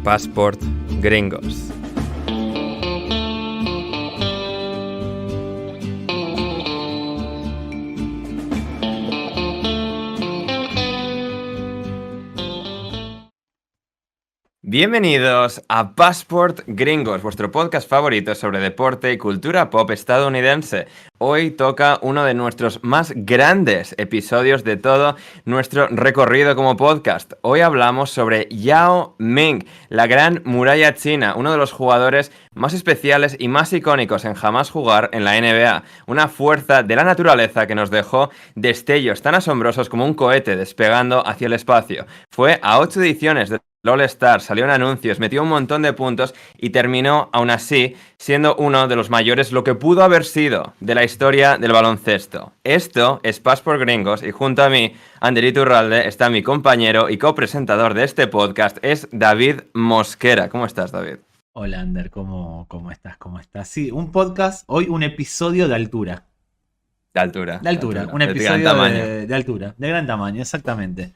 Passport Gringos. Bienvenidos a Passport Gringos, vuestro podcast favorito sobre deporte y cultura pop estadounidense. Hoy toca uno de nuestros más grandes episodios de todo nuestro recorrido como podcast. Hoy hablamos sobre Yao Ming, la gran muralla china, uno de los jugadores más especiales y más icónicos en jamás jugar en la NBA. Una fuerza de la naturaleza que nos dejó destellos tan asombrosos como un cohete despegando hacia el espacio. Fue a 8 ediciones de All-Star, salió en anuncios, metió un montón de puntos y terminó, aún así, siendo uno de los mayores, lo que pudo haber sido, de la historia del baloncesto. Esto es Passport Gringos y junto a mí, Ander Iturralde, está mi compañero y copresentador de este podcast, es David Mosquera. ¿Cómo estás, David? Hola, Ander, ¿cómo estás? ¿Cómo estás? Sí, un podcast, hoy un episodio de altura. De altura. De altura, un episodio de altura, de gran tamaño, exactamente.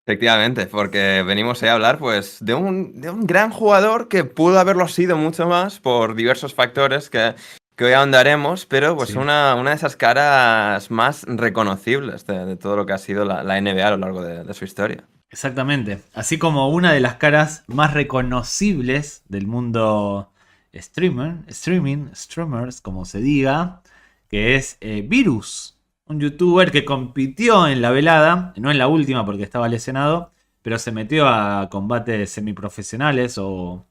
Efectivamente, porque venimos a hablar pues de un gran jugador que pudo haberlo sido mucho más por diversos factores que hoy ahondaremos, pero pues sí, una de esas caras más reconocibles de todo lo que ha sido la NBA a lo largo de su historia. Exactamente, así como una de las caras más reconocibles del mundo streamers, como se diga, que es Virus. Un youtuber que compitió en la velada, no en la última porque estaba lesionado, pero se metió a combates semiprofesionales o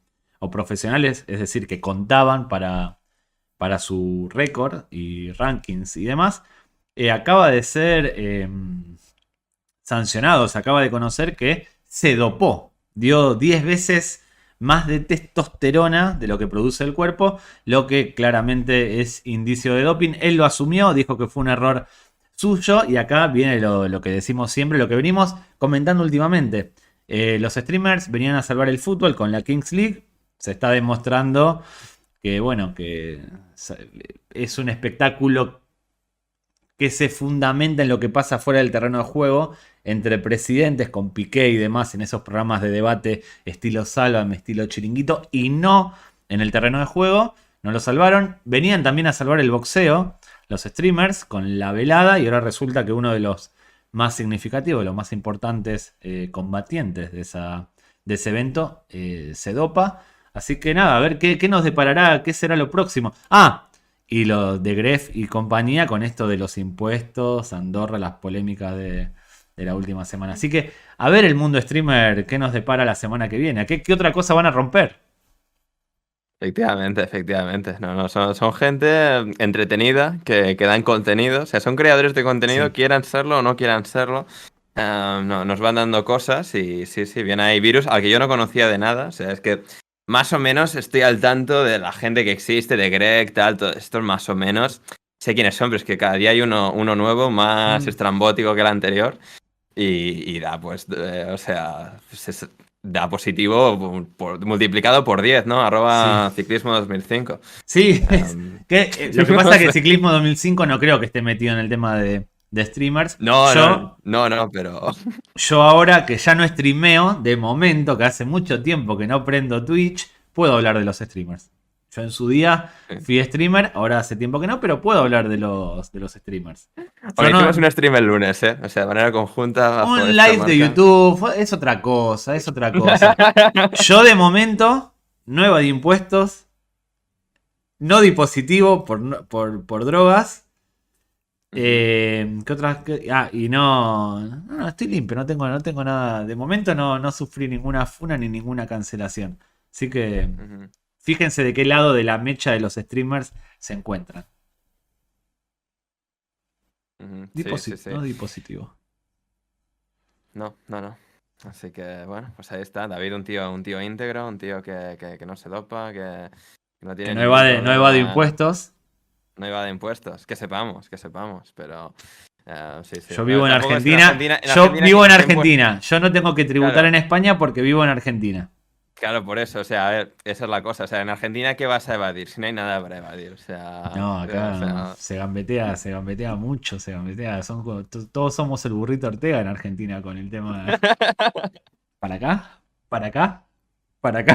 profesionales, es decir, que contaban para su récord y rankings y demás. Acaba de ser sancionado, se acaba de conocer que se dopó, dio 10 veces más de testosterona de lo que produce el cuerpo, lo que claramente es indicio de doping. Él lo asumió, dijo que fue un error suyo y acá viene lo que decimos siempre, lo que venimos comentando últimamente. Los streamers venían a salvar el fútbol con la Kings League. Se está demostrando que, bueno, que es un espectáculo que se fundamenta en lo que pasa fuera del terreno de juego entre presidentes con Piqué y demás en esos programas de debate estilo Sálvame, estilo Chiringuito, y no en el terreno de juego. No lo salvaron. Venían también a salvar el boxeo los streamers con la velada y ahora resulta que uno de los más significativos, los más importantes combatientes de ese evento se dopa. Así que nada, a ver qué nos deparará, qué será lo próximo. Y lo de Gref y compañía con esto de los impuestos, Andorra, las polémicas de la última semana. Así que a ver el mundo streamer qué nos depara la semana que viene. ¿Qué otra cosa van a romper? Efectivamente. No, son gente entretenida que dan contenido. O sea, son creadores de contenido, sí, quieran serlo o no quieran serlo. No, nos van dando cosas y sí, viene ahí Virus, al que yo no conocía de nada. O sea, es que más o menos estoy al tanto de la gente que existe, de Greg, tal, todo esto más o menos. Sé quiénes son, pero es que cada día hay uno nuevo, más estrambótico que el anterior. Y da, pues, o sea, da positivo multiplicado por 10, ¿no? @ Sí. Ciclismo 2005. Sí, lo que pasa es que Ciclismo 2005 no creo que esté metido en el tema de streamers. No, pero... Yo ahora que ya no streameo, de momento, que hace mucho tiempo que no prendo Twitch, puedo hablar de los streamers. Yo en su día fui streamer, ahora hace tiempo que no, pero puedo hablar de los streamers. Porque hicimos un stream el lunes, ¿eh? O sea, de manera conjunta. Un live de YouTube, es otra cosa. Yo de momento, no evadí impuestos, no di positivo por drogas. ¿Qué otras? Y no, estoy limpio, no tengo nada. De momento no sufrí ninguna funa ni ninguna cancelación. Así que fíjense de qué lado de la mecha de los streamers se encuentran. Sí. No di positivo. No. Así que, bueno, pues ahí está. David, un tío íntegro, un tío que no se dopa, que no tiene no evade impuestos. No evade impuestos, que sepamos, pero... sí. Yo vivo en Argentina. Vivo en Argentina. Yo no tengo que tributar en España porque vivo en Argentina. Claro, por eso, o sea, a ver, esa es la cosa. O sea, en Argentina, ¿qué vas a evadir? Si no hay nada para evadir, o sea... No, acá se gambetea mucho, todos somos el burrito Ortega en Argentina con el tema para acá, para acá, para acá.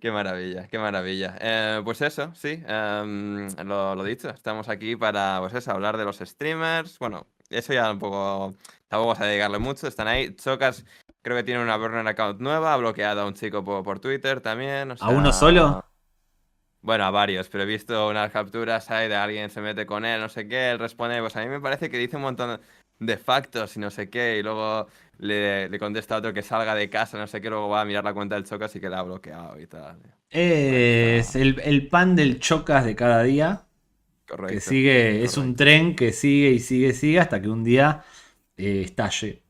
Qué maravilla, qué maravilla. Pues eso, sí, lo dicho, estamos aquí para, pues eso, hablar de los streamers. Bueno, eso ya un poco, tampoco vas a dedicarle mucho, están ahí. Chocas, creo que tiene una burner account nueva, ha bloqueado a un chico por Twitter también, o ¿A uno sea, solo? bueno, a varios, pero he visto unas capturas ahí de alguien se mete con él, no sé qué, él responde, pues a mí me parece que dice un montón de factos y no sé qué, y luego le contesta a otro que salga de casa, no sé qué, luego va a mirar la cuenta del Chocas y que la ha bloqueado y tal. Bueno, Es está el pan del Chocas de cada día, que correcto, sigue, es un correcto. tren que sigue y sigue y sigue hasta que un día estalle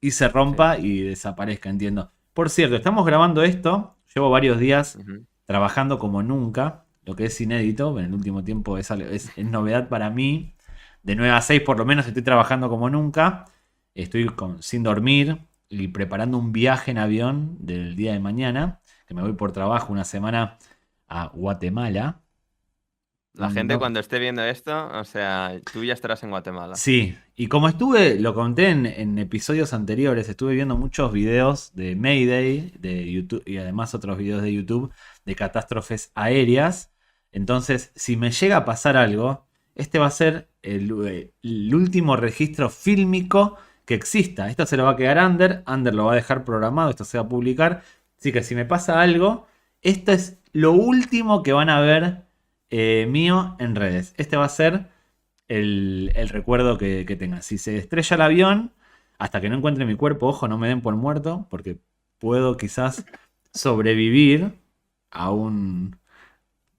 y se Sí. rompa y desaparezca, entiendo. Por cierto, estamos grabando esto, llevo varios días Ujú. trabajando como nunca, lo que es inédito, en el último tiempo es novedad para mí. De 9 a 6 por lo menos estoy trabajando como nunca, estoy sin dormir y preparando un viaje en avión del día de mañana, que me voy por trabajo una semana a Guatemala. La No, gente no, cuando esté viendo esto, o sea, tú ya estarás en Guatemala. sí, y como lo conté en episodios anteriores, estuve viendo muchos videos de Mayday de YouTube y además otros videos de YouTube de catástrofes aéreas. Entonces, si me llega a pasar algo, este va a ser el último registro fílmico que exista. Esto se lo va a quedar Under lo va a dejar programado, esto se va a publicar. Así que si me pasa algo, esto es lo último que van a ver mío en redes. Este va a ser el recuerdo que tenga. Si se estrella el avión, hasta que no encuentre mi cuerpo, ojo, no me den por muerto, porque puedo quizás sobrevivir a un...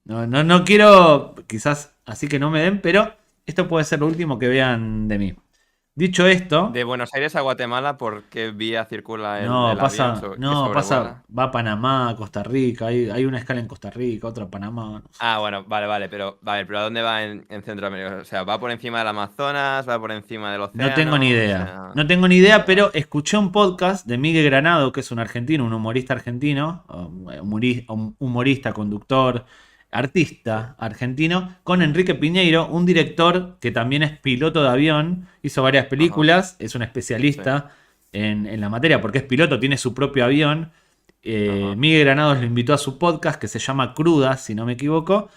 No quiero, quizás así que no me den, pero esto puede ser lo último que vean de mí. Dicho esto, De Buenos Aires a Guatemala, ¿por qué vía circula no, el avión pasa, que no, pasa, sobrevuela? va a Panamá, Costa Rica, hay una escala en Costa Rica, otra en Panamá, no sé. Ah, bueno, vale, pero ¿a dónde va en Centroamérica? O sea, ¿va por encima del Amazonas? ¿Va por encima del No tengo ni océano? O idea. sea, No tengo ni idea, vale, vale. pero escuché un podcast de Miguel Granado, que es un argentino, un humorista argentino, un humorista, conductor, Sí. artista argentino, con Enrique Piñeiro, un director que también es piloto de avión, hizo varias Ajá, películas, es un sí, especialista en la materia porque es piloto, tiene su propio avión. ajá. Miguel Granados lo invitó a su podcast que se llama Cruda, si no me equivoco.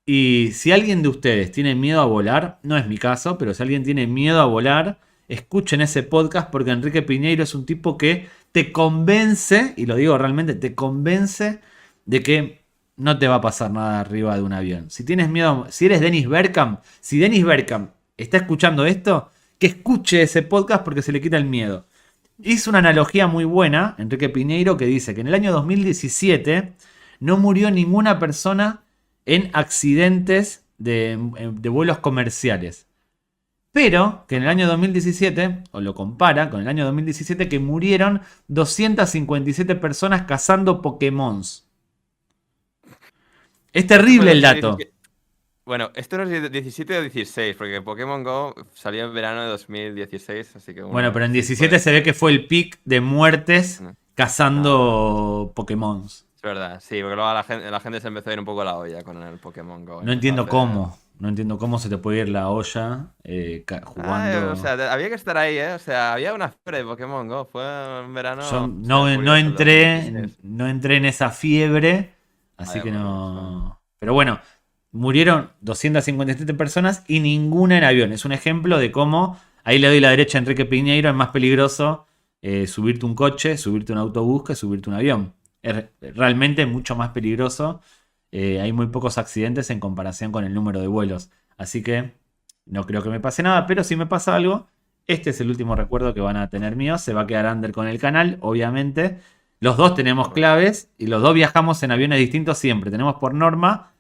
Y si alguien de ustedes tiene miedo a volar, no es mi caso, pero si alguien tiene miedo a volar, escuchen ese podcast porque Enrique Piñeiro es un tipo que te convence, y lo digo realmente, te convence de que no te va a pasar nada arriba de un avión. Si tienes miedo, si eres Dennis Bergkamp, si Dennis Bergkamp está escuchando esto, que escuche ese podcast porque se le quita el miedo. Hizo una analogía muy buena, Enrique Piñeiro, que dice que en el año 2017 no murió ninguna persona en accidentes de vuelos comerciales. Pero que en el año 2017, o lo compara con el año 2017, que murieron 257 personas cazando Pokémon. Es Esto fue terrible el dato. 2017. Bueno, esto no es 17 o 16, porque Pokémon Go salió en verano de 2016, así que Bueno, uno pero en sí 17 puede se ve ser. que fue el pic de muertes No, no, cazando Pokémon. es verdad, sí, porque luego la gente se empezó a ir un poco la olla con el Pokémon Go. No Empezó a entiendo hacer. cómo. No entiendo cómo se te puede ir la olla O jugando. sea, había que estar ahí, ¿eh? O sea, había una fiebre de Pokémon Go. Fue un Yo verano, o sea, no curioso el entré, 2016. no entré en esa fiebre, así Vaya que por Dios, bueno. no. Pero bueno, murieron 257 personas y ninguna en avión. Es un ejemplo de cómo, ahí le doy la derecha a Enrique Piñeiro, es más peligroso subirte un coche, subirte un autobús que subirte un avión. Es realmente mucho más peligroso. Hay muy pocos accidentes en comparación con el número de vuelos. Así que no creo que me pase nada, pero si me pasa algo, este es el último recuerdo que van a tener mío. Se va a quedar under con el canal, obviamente. Los dos tenemos Correcto. claves y los dos viajamos en aviones distintos siempre. Tenemos por norma,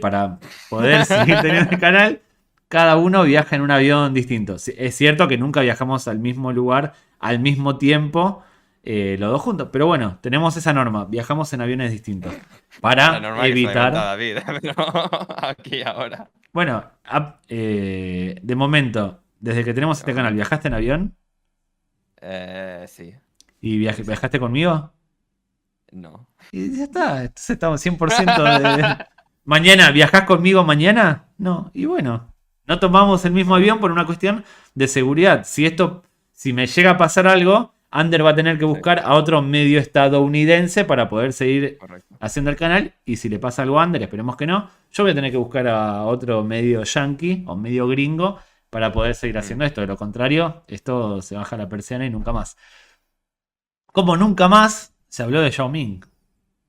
para poder seguir teniendo el canal, cada uno viaja en un avión distinto. Es cierto que nunca viajamos al mismo lugar al mismo tiempo, los dos juntos. Pero bueno, tenemos esa norma. Viajamos en aviones distintos. La Para norma que se la inventa evitar. David, pero aquí ahora. Bueno, de momento, desde que tenemos este canal, Ajá. ¿viajaste en avión? Sí, ¿Y sí, sí. viajaste conmigo? No. Y ya está, entonces estamos 100% de... ¿Mañana? ¿Viajás conmigo mañana? No, y bueno, no tomamos el mismo avión por una cuestión de seguridad. si me llega a pasar algo, Ander va a tener que buscar a otro medio estadounidense para poder seguir Correcto. haciendo el canal. Y si le pasa algo a Ander, esperemos que no, yo voy a tener que buscar a otro medio yankee o medio gringo para poder seguir haciendo esto. De lo contrario, esto se baja la persiana y nunca más. Como nunca más se habló de Yao Ming.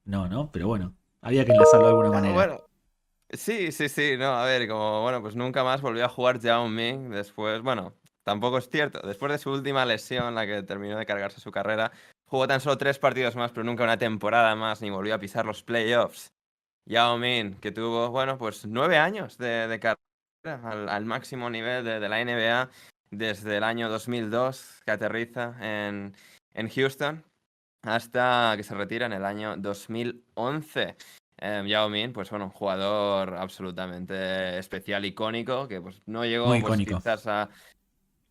No, pero bueno, había que enlazarlo de alguna manera. Bueno, sí, no, a ver, como, bueno, pues nunca más volvió a jugar Yao Ming después, bueno, tampoco es cierto, después de su última lesión, la que terminó de cargarse su carrera, jugó tan solo 3 partidos más, pero nunca una temporada más, ni volvió a pisar los playoffs. Yao Ming, que tuvo, bueno, pues 9 años de carrera al máximo nivel de la NBA, desde el año 2002, que aterriza en Houston, hasta que se retira en el año 2011. Yao Ming, pues bueno, un jugador absolutamente especial, icónico, que pues no llegó Muy pues icónico. quizás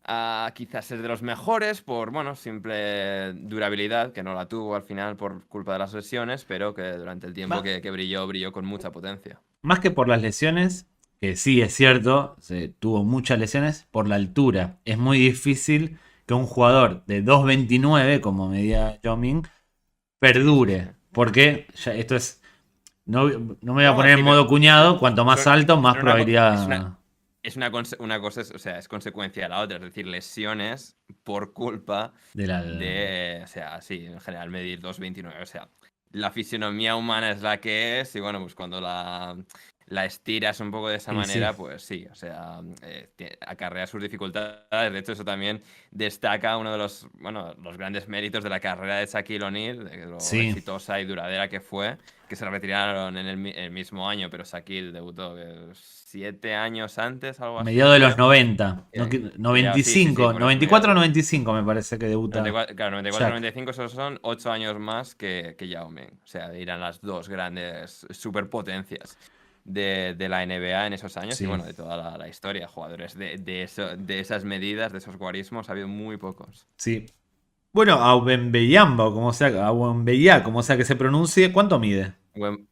a quizás ser de los mejores por, bueno, simple durabilidad, que no la tuvo al final por culpa de las lesiones, pero que durante el tiempo Va- que brilló con mucha potencia. Más que por las lesiones, que sí es cierto, tuvo muchas lesiones, por la altura. Es muy difícil que un jugador de 2.29, como medía Yao Ming, Sí, sí. perdure. Porque ya esto es. No, no me voy a No, poner en sí, modo cuñado. Cuanto más alto, más son una co- probabilidad una cosa, o sea, es consecuencia de la otra, es decir, lesiones por culpa de la. de, o sea, sí, en general medir 2,29, o sea, la fisionomía humana es la que es y bueno, pues cuando la estiras un poco de esa Y sí, manera, pues sí, o sea, acarrea sus dificultades, de hecho eso también destaca uno de los, bueno, los grandes méritos de la carrera de Shaquille O'Neal, de lo sí. exitosa y duradera que fue, que se retiraron en el mismo año, pero Shaquille debutó 7 años antes, algo así, Mediados de los creo. 90. Sí, 95. por eso, 94 o mediados. 95 me parece que debuta 94, claro, 94, Jack. 95, esos son 8 años más que Yao Ming. O sea, eran las dos grandes superpotencias de la NBA en esos años y Sí. bueno, de toda la historia. Jugadores de esas medidas, de esos guarismos, ha habido muy pocos. Sí. Bueno, Aubameyang, o como sea, Aubameyang, como sea que se pronuncie, ¿cuánto mide? Buen,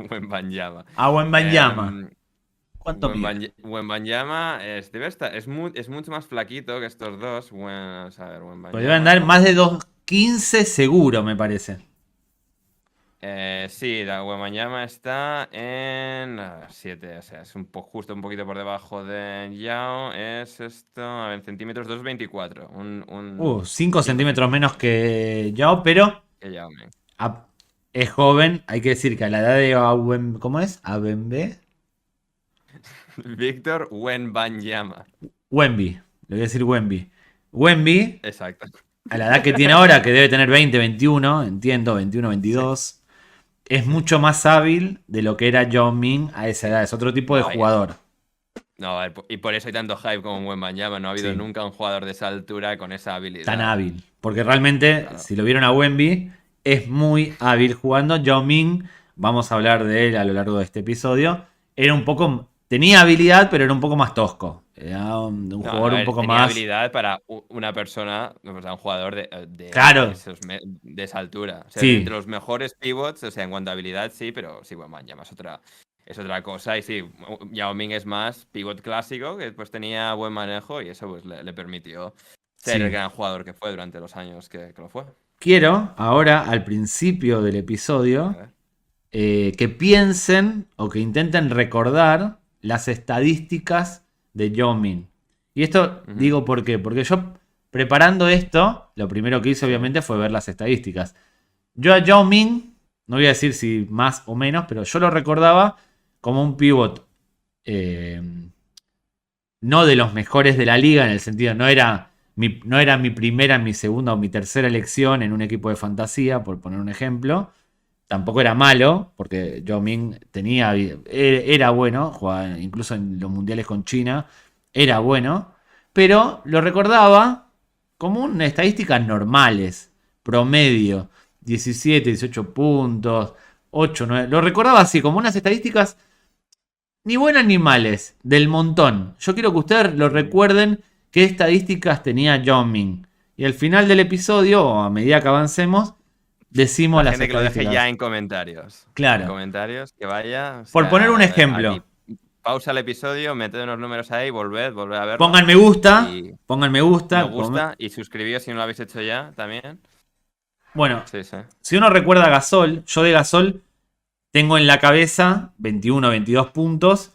buen Banyama. Aubameyang, Em, ¿cuánto mide? Wembanyama es mucho más flaquito que estos dos. Vamos a ver, Pues debe Wembanyama. andar más de 2.15 seguro, me parece. Sí, la Wembanyama está en 7, o sea, es justo un poquito por debajo de Yao. Es esto, a ver, centímetros 2,24. Un 5 poquito centímetros menos menos que Yao, pero que Yao Ming. a- es joven. Hay que decir que a la edad de ¿cómo es? Abembe. Víctor Wembanyama. Wemby. Le voy a decir Wemby. Wemby, Exacto. a la edad que tiene ahora, que debe tener 20, 21, entiendo, 21, Sí, 22, es sí. mucho más hábil de lo que era Yao Ming a esa edad. Es otro tipo de No, jugador. no, a ver, y por eso hay tanto hype como Wembanyama. No ha habido Sí, nunca un jugador de esa altura con esa tan habilidad. hábil. Porque realmente, Claro. si lo vieron a Wemby, es muy hábil jugando. Yao Ming, vamos a hablar de él a lo largo de este episodio, era un poco. Tenía habilidad, pero era un poco más tosco. Era un No, a jugador un ver, poco tenía más. habilidad para una persona, o sea, un jugador Claro, de esa altura. O sea, sí, entre los mejores pivots, o sea, en cuanto a habilidad, sí, pero sí, bueno, ya más es otra cosa. Y sí, Yao Ming es más pivot clásico, que después tenía buen manejo y eso pues le permitió ser el sí. gran jugador que fue durante los años que lo fue. Quiero ahora, al principio del A episodio, ver. que piensen o que intenten recordar las estadísticas de Yao Ming. Y esto Ujú. digo por qué. Porque yo, preparando esto, lo primero que hice Sí. obviamente fue ver las estadísticas. Yo a Yao Ming, no voy a decir si más o menos, pero yo lo recordaba como un pivot eh, no de los mejores de la liga, en el sentido, no era mi primera, mi segunda o mi tercera elección en un equipo de fantasía, por poner un ejemplo. Tampoco era malo, porque Yao Ming era bueno, jugaba incluso en los mundiales con China, era bueno, pero lo recordaba como unas estadísticas normales, promedio, 17, 18 puntos, 8, 9. Lo recordaba así, como unas estadísticas ni buenas ni males, del montón. Yo quiero que ustedes lo Ujú. recuerden qué estadísticas tenía Yao Ming. Y al final del episodio, o a medida que avancemos, decimos La las gente que lo deje ya estadísticas. en comentarios. En Claro. comentarios, que vaya, o Por poner un sea, ejemplo, aquí pausa el episodio, meted unos números ahí, volved a verlo. pongan me gusta, pongan me gusta. Me gusta y suscribíos si no lo habéis hecho ya también. Bueno, Sí, sí. si uno recuerda a Gasol, yo de Gasol tengo en la cabeza 21, 22 puntos,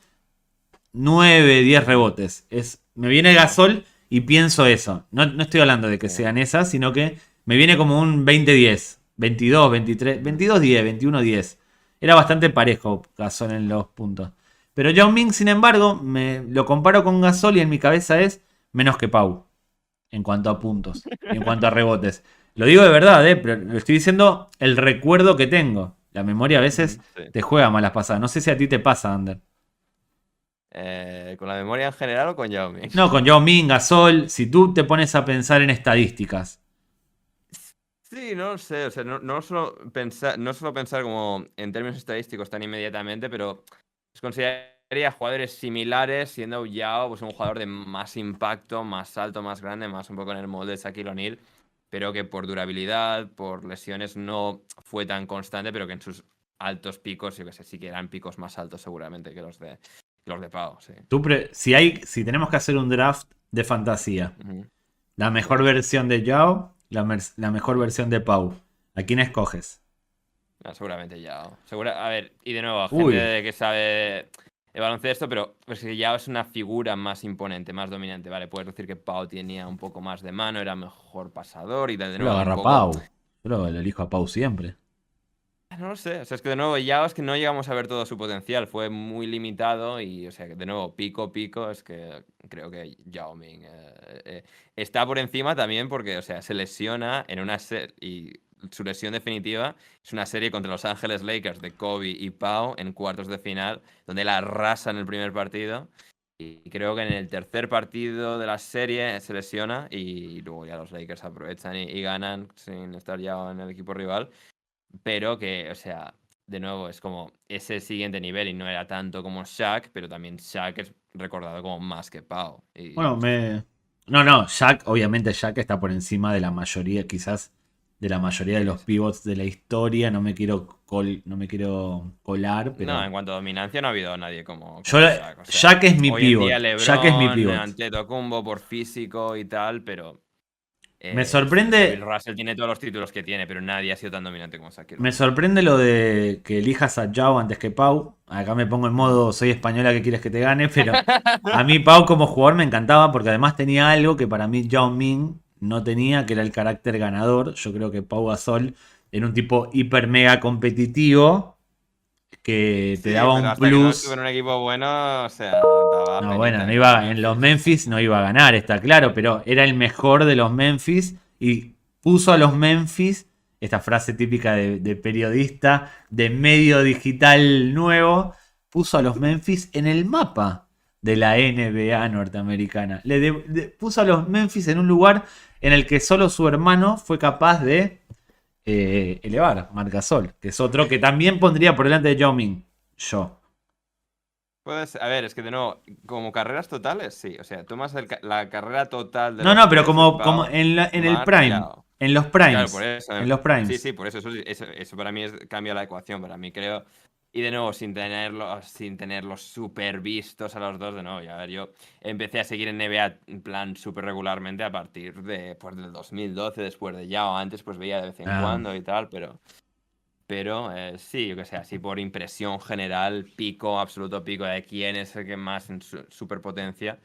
9, 10 rebotes. Me viene Gasol y pienso eso. No estoy hablando de que sean esas, sino que me viene como un 20-10, 22, 23, 22-10, 21-10. Era bastante parejo Gasol en los puntos. Pero Yao Ming, sin embargo, lo comparo con Gasol y en mi cabeza es menos que Pau. En cuanto a puntos y en cuanto a rebotes. Lo digo de verdad, pero lo estoy diciendo el recuerdo que tengo. La memoria a veces te juega malas pasadas. No sé si a ti te pasa, Ander. ¿Con la memoria en general o con Yao Ming? No, con Yao Ming, Gasol. Si tú te pones a pensar en estadísticas. Sí, no lo sé, o sea, no suelo pensar como en términos estadísticos tan inmediatamente, pero consideraría jugadores similares, siendo Yao pues un jugador de más impacto, más alto, más grande, más un poco en el molde de Shaquille O'Neal, pero que por durabilidad, por lesiones no fue tan constante, pero que en sus altos picos, yo que sé, sí que eran picos más altos seguramente que los de Pau, sí. Si tenemos que hacer un draft de fantasía, la mejor versión de Yao, la mejor versión de Pau, ¿a quién escoges? No, seguramente Yao. A ver, y de nuevo, gente que sabe de baloncesto, pero pues que Yao es una figura más imponente, más dominante, ¿vale? Puedes decir que Pau tenía un poco más de mano, era mejor pasador y de nuevo. Lo agarra Pau. Yo lo elijo a Pau siempre. No lo sé, o sea, es que de nuevo Yao es que no llegamos a ver todo su potencial, fue muy limitado y, o sea, que de nuevo, pico, es que creo que Yao Ming está por encima también porque, o sea, se lesiona en una serie y su lesión definitiva es una serie contra Los Ángeles Lakers de Kobe y Pau en cuartos de final, donde él arrasa en el primer partido y creo que en el tercer partido de la serie se lesiona y luego ya los Lakers aprovechan y ganan sin estar ya en el equipo rival. Pero que, o sea, de nuevo, es como ese siguiente nivel y no era tanto como Shaq, pero también Shaq es recordado como más que Pau. Bueno, No, Shaq, obviamente Shaq está por encima de la mayoría, quizás, de la mayoría de los pivots de la historia. No me quiero colar, pero... No, en cuanto a dominancia no ha habido nadie como Shaq. O sea, Shaq es mi pivot. Shaq es mi pivot. Antetokounmpo por físico y tal, pero... me sorprende. Bill Russell tiene todos los títulos que tiene, pero nadie ha sido tan dominante como Shaquille. Me sorprende lo de que elijas a Yao antes que Pau. Acá me pongo en modo soy española que quieres que te gane, pero a mí Pau como jugador me encantaba porque además tenía algo que para mí Yao Ming no tenía, que era el carácter ganador. Yo creo que Pau Gasol era un tipo hiper mega competitivo que te daba un plus. Que no estuvo en un equipo bueno, o sea, no, bueno, no iba, en los Memphis no iba a ganar, está claro, pero era el mejor de los Memphis y puso a los Memphis, esta frase típica de periodista de medio digital nuevo, puso a los Memphis en el mapa de la NBA norteamericana. Puso a los Memphis en un lugar en el que solo su hermano fue capaz de elevar, Marc Gasol, que es otro que también pondría por delante de Yao Ming. A ver, es que de nuevo, como carreras totales, sí. O sea, tomas la carrera total de... No, pero como en el prime. En los primes. Claro, por eso. En los primes. Sí, por eso. Eso para mí cambia la ecuación, para mí creo. Y de nuevo, sin tenerlos súper vistos a los dos, de nuevo. Ya ver, yo empecé a seguir en NBA en plan súper regularmente a partir de, pues, del 2012, después de ya o antes, pues veía de vez en cuando y tal, pero sí, yo que sé, así por impresión general, absoluto pico de quién es el que más en superpotencia.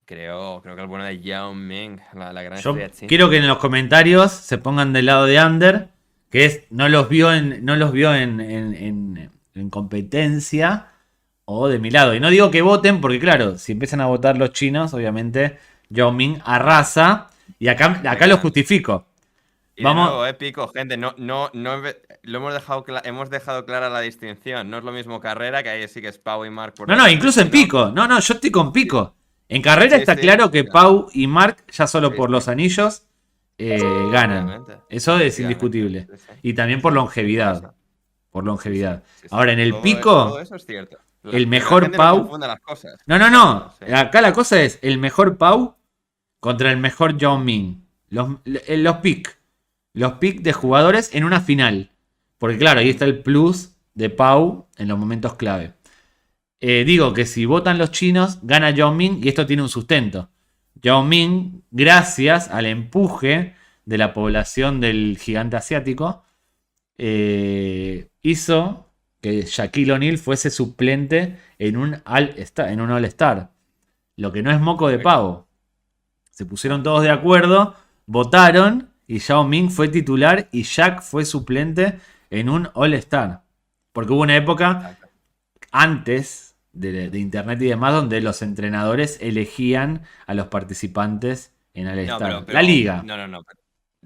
Creo que el bueno de Yao Ming, la gran estrella. Quiero que en los comentarios se pongan del lado de Ander, que no los vio en competencia, o de mi lado. Y no digo que voten, porque claro, si empiezan a votar los chinos, obviamente Yao Ming arrasa, y acá lo justifico. Y vamos. De nuevo, pico, gente, no hemos dejado clara la distinción. No es lo mismo carrera, que ahí sí que es Pau y Marc. No, incluso en pico. No, yo estoy con pico. En carrera está claro que Pau y Marc, ya solo por los anillos, ganan. Obviamente. Eso es indiscutible. Y también por longevidad. Ahora, en el pico, todo eso es cierto. El mejor Pau... No. Acá la cosa es el mejor Pau contra el mejor Yao Ming. Los pick. Los pick de jugadores en una final. Porque claro, ahí está el plus de Pau en los momentos clave. Digo que si votan los chinos, gana Yao Ming y esto tiene un sustento. Yao Ming, gracias al empuje de la población del gigante asiático, hizo que Shaquille O'Neal fuese suplente en un All-Star. Lo que no es moco de pavo. Se pusieron todos de acuerdo, votaron y Yao Ming fue titular y Shaq fue suplente en un All-Star. Porque hubo una época antes de internet y demás donde los entrenadores elegían a los participantes en All-Star. La liga. No.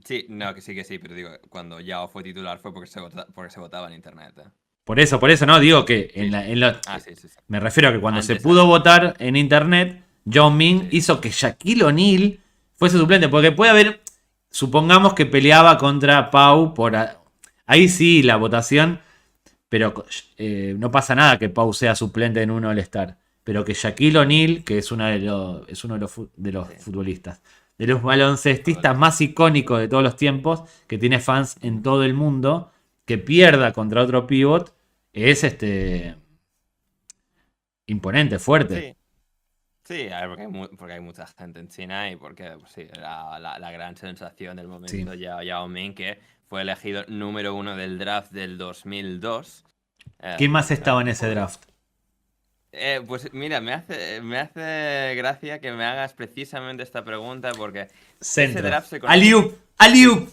Sí, no, que sí, pero digo, cuando Yao fue titular fue porque se votaba en internet. Por eso, no, digo que Sí. me refiero a que cuando Antes, se pudo votar en internet, Yao Ming hizo que Shaquille O'Neal fuese suplente, porque puede haber, supongamos que peleaba contra Pau ahí sí la votación, pero no pasa nada que Pau sea suplente en un All-Star, pero que Shaquille O'Neal, que es uno de los futbolistas, de los baloncestistas más icónicos de todos los tiempos, que tiene fans en todo el mundo, que pierda contra otro pivot, es imponente, fuerte. Sí, a ver, porque hay mucha gente en China y porque pues, sí, la gran sensación del momento, Yao Ming, que fue elegido número 1 del draft del 2002. ¿Quién más estaba en ese draft? Pues mira, me hace gracia que me hagas precisamente esta pregunta porque Centro. ese draft se ¡Aliup!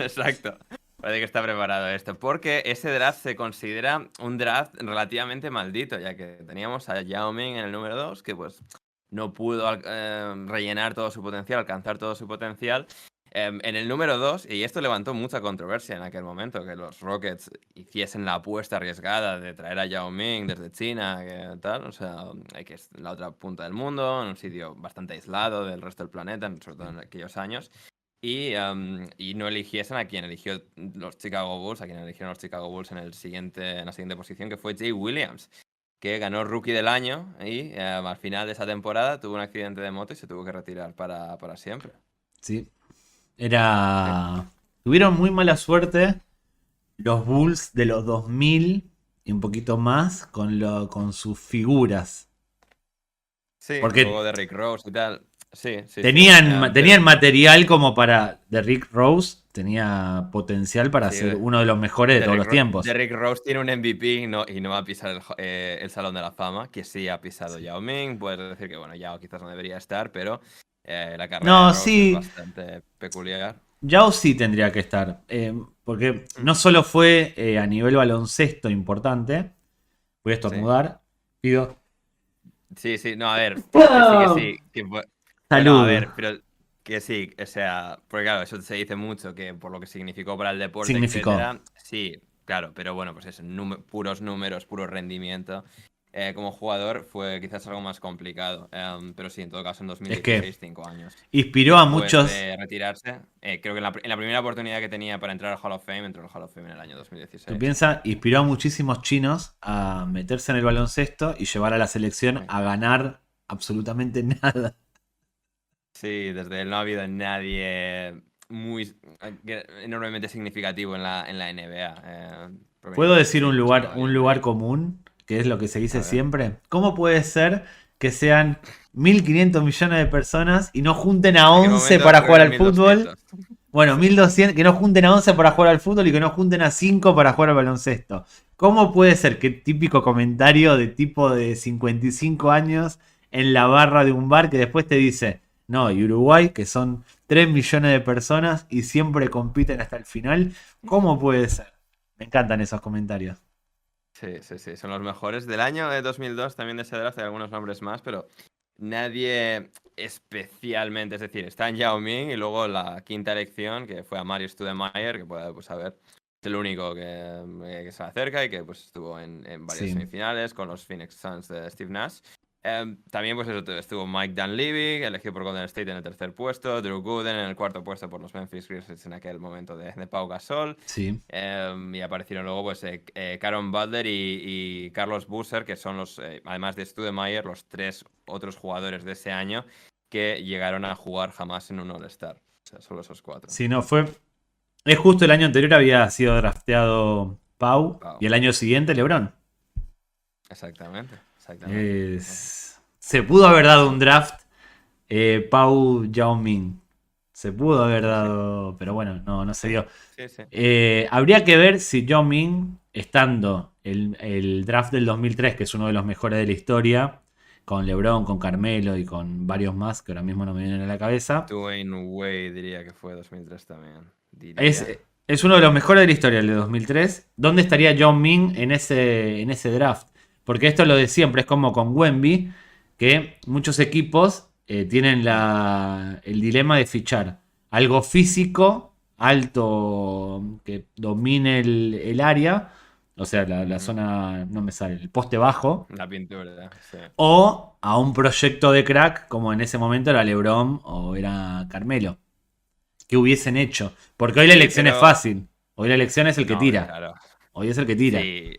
Exacto. Parece que está preparado esto. Porque ese draft se considera un draft relativamente maldito, ya que teníamos a Yao Ming en el número 2, que pues no pudo rellenar todo su potencial, alcanzar todo su potencial. En el número 2, y esto levantó mucha controversia en aquel momento, que los Rockets hiciesen la apuesta arriesgada de traer a Yao Ming desde China, que tal, o sea, que es la otra punta del mundo, en un sitio bastante aislado del resto del planeta, sobre todo en aquellos años. Y no eligiesen a quien eligió los Chicago Bulls, a quien eligieron los Chicago Bulls en la siguiente posición, que fue Jay Williams, que ganó Rookie del Año y al final de esa temporada tuvo un accidente de moto y se tuvo que retirar para siempre. Sí. Tuvieron muy mala suerte los Bulls de los 2000 y un poquito más con sus figuras. Sí, porque luego de Rick Rose y tal. Sí. Tenían material como para. De Rick Rose tenía potencial para ser uno de los mejores de todos los tiempos. De Rick Rose tiene un MVP y no va a pisar el Salón de la Fama, que sí ha pisado Yao Ming. Puedes decir que bueno, Yao quizás no debería estar, pero la carrera de Rose es bastante peculiar. Yao sí tendría que estar, porque no solo fue a nivel baloncesto importante. Voy a estornudar. Pido. Sí, no, a ver. Que sí. Salud. No, a ver, pero que sí, o sea, porque claro, eso se dice mucho, que por lo que significó para el deporte, etcétera. Sí, claro, pero bueno, pues eso, puros números, puro rendimiento. Como jugador fue quizás algo más complicado, pero sí, en todo caso en 2016, 5 años. Inspiró a muchos. De retirarse, creo que en la primera oportunidad que tenía para entrar al Hall of Fame, entró al Hall of Fame en el año 2016. Tú piensas, inspiró a muchísimos chinos a meterse en el baloncesto y llevar a la selección a ganar absolutamente nada. Sí, desde él no ha habido nadie enormemente significativo en la NBA. ¿Puedo decir un lugar común? Que es lo que se dice siempre. ¿Cómo puede ser que sean 1.500 millones de personas y no junten a 11 para jugar al fútbol? Bueno, 1.200, que no junten a 11 para jugar al fútbol y que no junten a 5 para jugar al baloncesto. ¿Cómo puede ser que típico comentario de tipo de 55 años en la barra de un bar que después te dice, no, y Uruguay, que son 3 millones de personas y siempre compiten hasta el final? ¿Cómo puede ser? Me encantan esos comentarios. Sí, son los mejores del año de 2002, también de ese draft, hay algunos nombres más, pero nadie especialmente, es decir, está en Yao Ming y luego la quinta elección, que fue a Marius Stoudemire, que puede, pues, saber, es el único que se acerca y que pues estuvo en varias semifinales con los Phoenix Suns de Steve Nash. También pues estuvo Mike Dunleavy, elegido por Golden State en el tercer puesto, Drew Gooden en el cuarto puesto por los Memphis Grizzlies en aquel momento de Pau Gasol. Sí. Y aparecieron luego pues Caron Butler y Carlos Boozer, que son los, además de Stoudemire, los 3 otros jugadores de ese año que llegaron a jugar jamás en un All-Star. O sea, solo esos 4. Sí, no, es justo el año anterior había sido drafteado Pau. Y el año siguiente LeBron. Exactamente. Se pudo haber dado un draft Pau Yao Ming. Se pudo haber dado, pero bueno, no se dio. Sí, sí. Habría que ver si Yao Ming, estando el draft del 2003, que es uno de los mejores de la historia, con LeBron, con Carmelo y con varios más que ahora mismo no me vienen a la cabeza, Dwayne Wade diría que fue 2003 también. es, Diría. es uno de los mejores de la historia, el de 2003. ¿Dónde estaría Yao Ming en ese draft? Porque esto es lo de siempre, es como con Wemby, que muchos equipos tienen el dilema de fichar algo físico, alto, que domine el área, o sea, la zona, no me sale, el poste bajo, La pintura, sí. o a un proyecto de crack, como en ese momento era LeBron o era Carmelo, que hubiesen hecho. Porque hoy la Sí, elección es pero. fácil, hoy la elección es el que No, hombre, tira, claro. hoy es el que tira. Sí.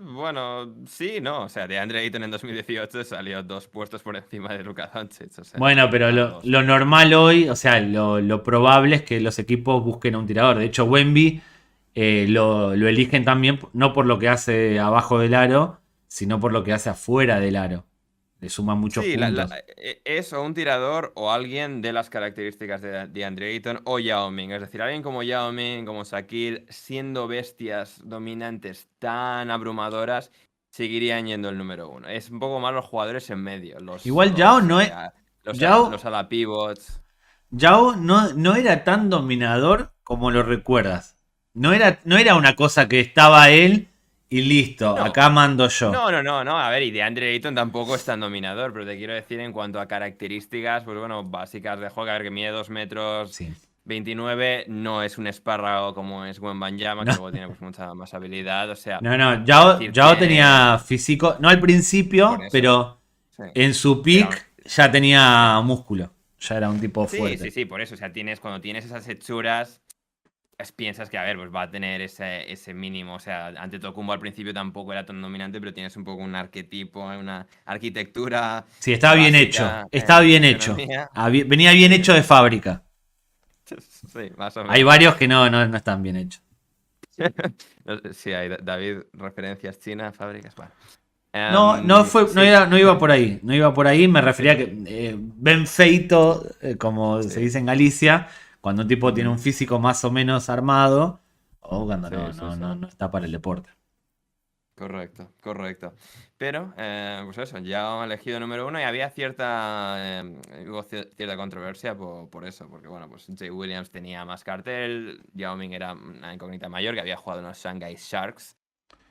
Bueno, sí, no. O sea, DeAndre Ayton en 2018 salió 2 puestos por encima de Luka Doncic. O sea, Bueno, pero a dos. lo normal hoy, o sea, lo probable es que los equipos busquen a un tirador. De hecho, Wemby lo eligen también no por lo que hace abajo del aro, sino por lo que hace afuera del aro. Le suman muchos Sí, puntos. es o un tirador o alguien de las características de DeAndre Ayton o Yao Ming. Es decir, alguien como Yao Ming, como Shaquille, siendo bestias dominantes tan abrumadoras, seguirían yendo el número uno. Es un poco más los jugadores en medio, Igual Yao no es. los Yao, ala pivots. Yao no era tan dominador como lo recuerdas. No era una cosa que estaba él y listo, No, acá mando yo. no. A ver, y DeAndre Ayton tampoco es tan dominador, pero te quiero decir en cuanto a características, pues bueno, básicas de juego, a ver, que mide 2 metros Sí. 29, no es un espárrago como es Wembanyama, que No, luego tiene pues mucha más habilidad, o sea, no, decir Yao que tenía físico, no al por principio, eso, pero sí. en su Pero peak ya tenía músculo. Ya era un tipo fuerte. sí, por eso, o sea, cuando tienes esas hechuras, piensas que, a ver, pues va a tener ese mínimo, o sea, Antetokounmpo al principio tampoco era tan dominante, pero tienes un poco un arquetipo, una arquitectura Sí, estaba bien hecho. básica Estaba en bien hecho. fisonomía. Venía bien Sí, hecho de fábrica. sí, más o Hay menos. varios que no están bien hechos. Sí, hay David, referencias chinas, fábricas, bueno. Sí, No iba por ahí. No iba por ahí. Me refería a sí. que ven feito, como se Sí. dice en Galicia, cuando un tipo tiene Ujú. un físico más o menos armado, o cuando Sí. no está para el deporte. Correcto. Pero, pues eso, ya han elegido número uno y había hubo cierta controversia por eso, porque bueno, pues Jay Williams tenía más cartel, Yao Ming era una incógnita mayor que había jugado en los Shanghai Sharks,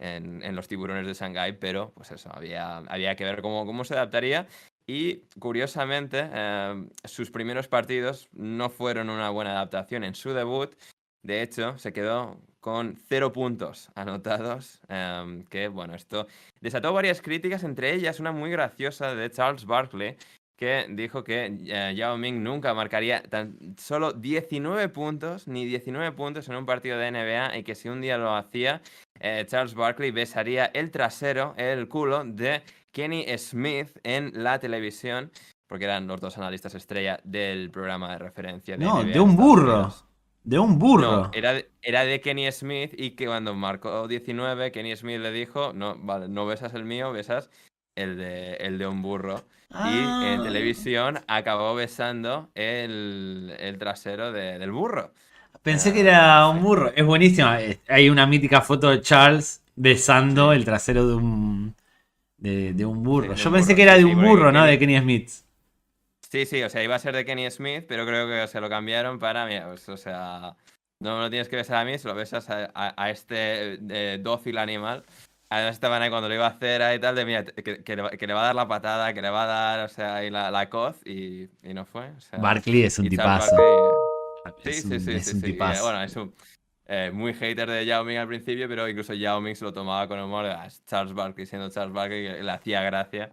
en los tiburones de Shanghái, pero pues eso, había que ver cómo se adaptaría. Y curiosamente, sus primeros partidos no fueron una buena adaptación en su debut. De hecho, se quedó con 0 puntos anotados. Que bueno, esto desató varias críticas, entre ellas una muy graciosa de Charles Barkley, que dijo que Yao Ming nunca marcaría tan solo 19 puntos, ni 19 puntos en un partido de NBA, y que si un día lo hacía, Charles Barkley besaría el trasero, el culo de Kenny Smith en la televisión, porque eran los dos analistas estrella del programa de referencia de No, de NBA en un Estados burro. Unidos. De un No, burro. era de Kenny Smith, y que cuando marcó 19, Kenny Smith le dijo, no, vale, no besas el mío, besas el de un burro. Y en Ah, televisión acabó besando el trasero del burro. pensé que era Sí. un burro. Es buenísima. Hay una mítica foto de Charles besando Sí, el trasero de un burro. de Yo un pensé burro, que era sí, de sí, un porque burro, ¿no? De Kenny Smith. Sí, o sea, iba a ser de Kenny Smith, pero creo que se lo cambiaron para, mira, pues, o sea, no me lo tienes que besar a mí, se lo besas a este dócil animal. Además estaban ahí cuando lo iba a hacer ahí tal, de mira, que le va a dar la patada, que le va a dar, o sea, ahí la coz, y no fue, o sea, Barkley es un y Charles tipazo. Barkley, Es sí, un y, tipazo. bueno, es un muy hater de Yao Ming al principio, pero incluso Yao Ming se lo tomaba con humor, es Charles Barkley siendo Charles Barkley, que le hacía gracia.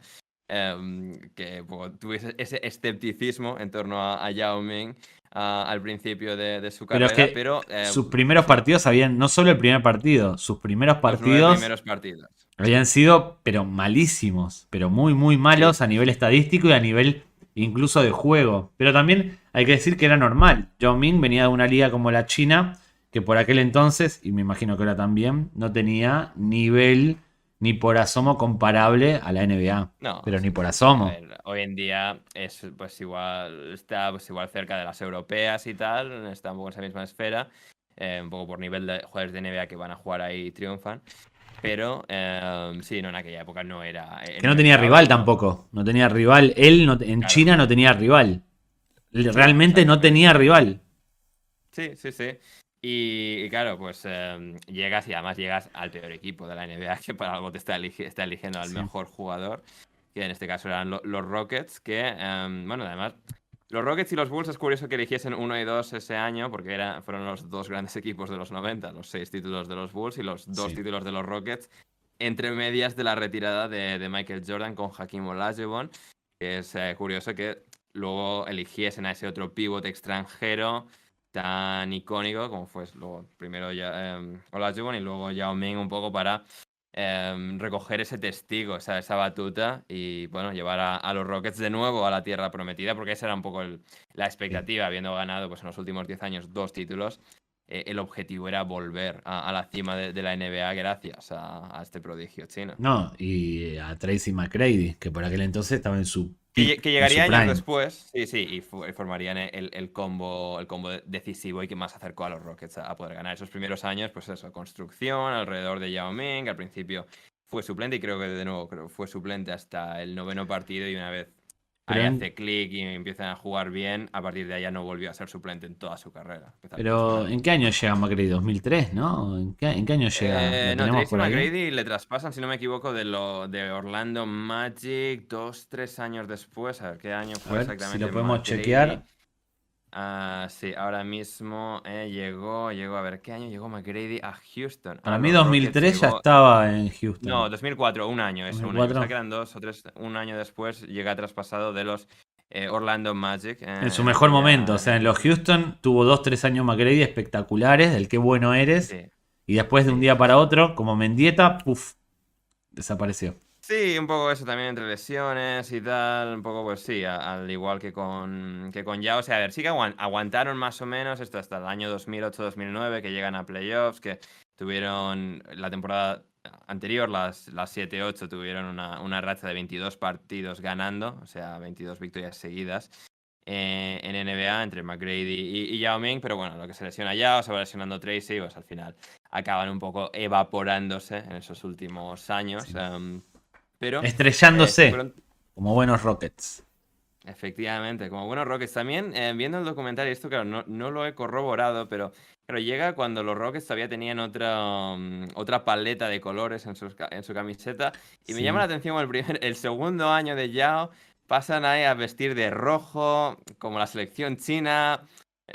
Que tuviese ese escepticismo en torno a Yao Ming al principio de su Pero es carrera, que pero sus primeros sí, partidos habían, no solo el primer partido, sus primeros los 9 partidos primeros partidos. habían sido, pero malísimos, pero muy malos a nivel Sí. estadístico y a nivel incluso de juego. Pero también hay que decir que era normal. Yao Ming venía de una liga como la China, que por aquel entonces, y me imagino que ahora también, no tenía nivel ni por asomo comparable a la NBA. No, Pero ni sí, por sí, sí. A asomo. ver, hoy en día es pues igual, está pues igual cerca de las europeas y tal, está un poco en esa misma esfera, un poco por nivel de jugadores de NBA que van a jugar ahí y triunfan. Pero sí, no, en aquella época no era el Que no tenía mercado, rival no. tampoco. No tenía rival. Él en Claro, China no tenía rival. sí, Realmente no tenía exactamente. rival. Sí, sí, sí. Y claro, pues llegas y además llegas al peor equipo de la NBA que para algo te está eligiendo al Sí. mejor jugador, que en este caso eran los Rockets, que, bueno, además, los Rockets y los Bulls es curioso que eligiesen uno y dos ese año, porque fueron los dos grandes equipos de los 90, los 6 títulos de los Bulls y los dos Sí. títulos de los Rockets, entre medias de la retirada de Michael Jordan con Hakeem Olajuwon, que es curioso que luego eligiesen a ese otro pivote extranjero tan icónico como fue luego primero ya, Olajuwon y luego Yao Ming un poco para recoger ese testigo, esa batuta y bueno, llevar a los Rockets de nuevo a la tierra prometida, porque esa era un poco la Sí. expectativa, habiendo ganado pues, en los últimos 10 años 2 títulos. El objetivo era volver a la cima de la NBA gracias a este prodigio chino. No, y a Tracy McGrady, que por aquel entonces estaba en su peak, Que en su llegaría años prime. después, sí, sí, y formarían el combo decisivo y que más acercó a los Rockets a poder ganar. Esos primeros años, pues eso, construcción alrededor de Yao Ming, al principio fue suplente y creo que de nuevo fue suplente hasta el noveno partido y una vez Pero ahí en, hace clic y empiezan a jugar bien, a partir de ahí ya no volvió a ser suplente en toda su carrera. Empezó a pero explotar. ¿en qué año llega McGrady? ¿2003, no? ¿En qué año llega? ¿Lo No, tenemos Tracy por ahí? McGrady le traspasan, si no me equivoco, de Orlando Magic 2, 3 años después. A ver qué año A fue ver si lo exactamente podemos McGrady. chequear. Sí, ahora mismo llegó, a ver, ¿qué año llegó McGrady a Houston? Para A mí los Rockets 2003 ya llegó, estaba en no, Houston. 2004, un año, eso, un año. Pensaba 2004. que eran 2 o 3, un año después llega traspasado de los Orlando Magic, En su en mejor momento. O aquella, sea, en los Houston tuvo 2, 3 años McGrady espectaculares, del qué bueno eres. sí, Y después de un sí, día sí, para sí. otro, como Mendieta, puff, desapareció. Sí, un poco eso también entre lesiones y tal, un poco pues sí, al igual que con Yao, o sea, a ver, sí que aguantaron más o menos esto hasta el año 2008-2009, que llegan a playoffs, que tuvieron la temporada anterior, las 7-8, tuvieron una racha de 22 partidos ganando, o sea, 22 victorias seguidas en NBA entre McGrady y Yao Ming, pero bueno, lo que se lesiona Yao, se va lesionando Tracy, pues al final acaban un poco evaporándose en esos últimos años. Sí. Pero sí Estrellándose, fueron, como buenos Rockets. efectivamente, como buenos Rockets. También viendo el documental, y esto claro, no lo he corroborado, pero llega cuando los Rockets todavía tenían otra paleta de colores en su camiseta. Y me llama Sí. la atención el segundo año de Yao, pasan ahí a vestir de rojo, como la selección china,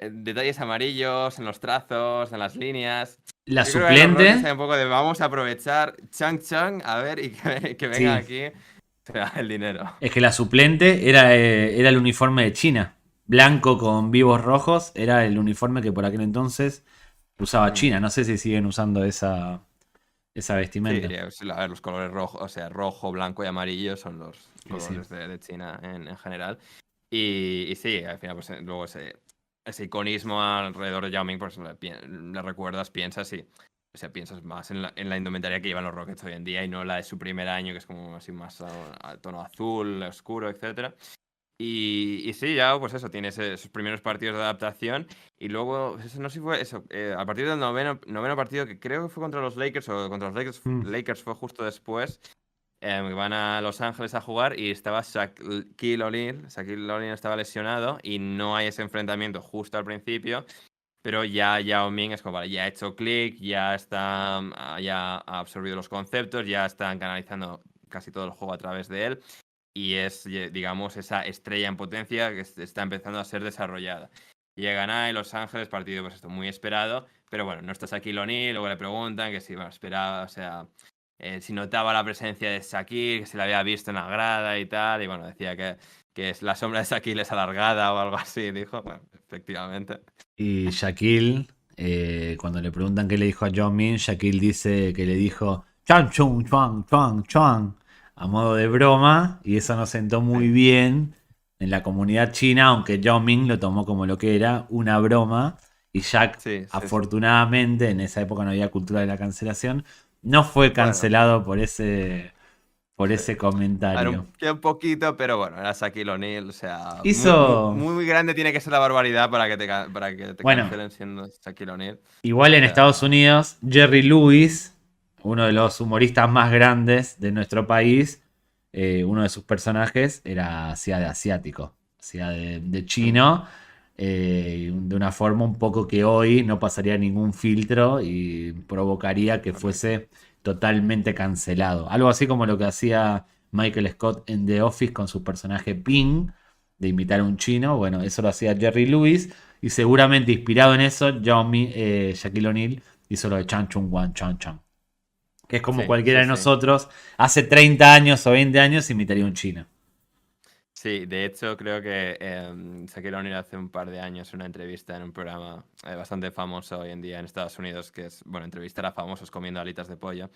detalles amarillos en los trazos, en las líneas. La Yo creo que en los Rockets hay suplente, un poco de vamos a aprovechar Chang Chang, a ver, y que venga sí. aquí. Se da el dinero. Es que la suplente era el uniforme de China. Blanco con vivos rojos. Era el uniforme que por aquel entonces usaba Mm. China. No sé si siguen usando esa Sí, vestimenta. sí, a ver, los colores rojos, o sea, rojo, blanco y amarillo son los Sí, sí. colores de China en general. Y sí, al final, pues luego ese iconismo alrededor de Yao Ming, pues le recuerdas, piensas y. O sea, piensas más en la indumentaria que llevan los Rockets hoy en día y no la de su primer año, que es como así más a tono azul, oscuro, etcétera. Y sí, ya, pues eso, tiene esos primeros partidos de adaptación. Y luego, eso no sé si fue eso, a partir del noveno partido, que creo que fue contra los Lakers, o contra los Mm. Lakers fue justo después, que van a Los Ángeles a jugar y estaba Shaquille O'Neal. Shaquille O'Neal estaba lesionado y no hay ese enfrentamiento justo al principio. Pero ya Yao Ming es como, vale, ya ha hecho clic, ya está, ya ha absorbido los conceptos, ya están canalizando casi todo el juego a través de él y es, digamos, esa estrella en potencia que está empezando a ser desarrollada. Llegan a Los Ángeles, partido pues esto muy esperado, pero bueno, no está Shaquille O'Neal, luego le preguntan que si, bueno, esperaba, o sea, si notaba la presencia de Shaquille, que se la había visto en la grada y tal, y bueno, decía que es la sombra de Shaquille es alargada o algo así, dijo, bueno, efectivamente. Y Shaquille, cuando le preguntan qué le dijo a John Min, Shaquille dice que le dijo Chan Chung Chuang Chuang Chuang a modo de broma, y eso no sentó muy Sí, bien en la comunidad china, aunque John Min lo tomó como lo que era, una broma. Y Jack, sí, sí, sí. afortunadamente, en esa época no había cultura de la cancelación, no fue Bueno, cancelado por sí. ese A ver, comentario. un poquito, pero bueno, era Shaquille O'Neal, o sea, muy, muy, Hizo, muy, muy grande tiene que ser la barbaridad para que para que te bueno, cancelen siendo Shaquille O'Neal. igual O en Estados sea, Unidos, Jerry Lewis, uno de los humoristas más grandes de nuestro país, uno de sus personajes hacía de asiático, hacía de mm, chino, de una forma un poco que hoy no pasaría ningún filtro y provocaría que correcto. fuese totalmente cancelado. Algo así como lo que hacía Michael Scott en The Office con su personaje Ping, de imitar a un chino. Bueno, eso lo hacía Jerry Lewis. Y seguramente inspirado en eso, Shaquille O'Neal hizo lo de Chan Chung Wan Chan Chan. Que es como Sí, cualquiera sí, de sí. nosotros, hace 30 años o 20 años imitaría un chino. Sí, de hecho creo que Shaquille O'Neal hace un par de años una entrevista en un programa bastante famoso hoy en día en Estados Unidos, que es, bueno, entrevistar a famosos comiendo alitas de pollo.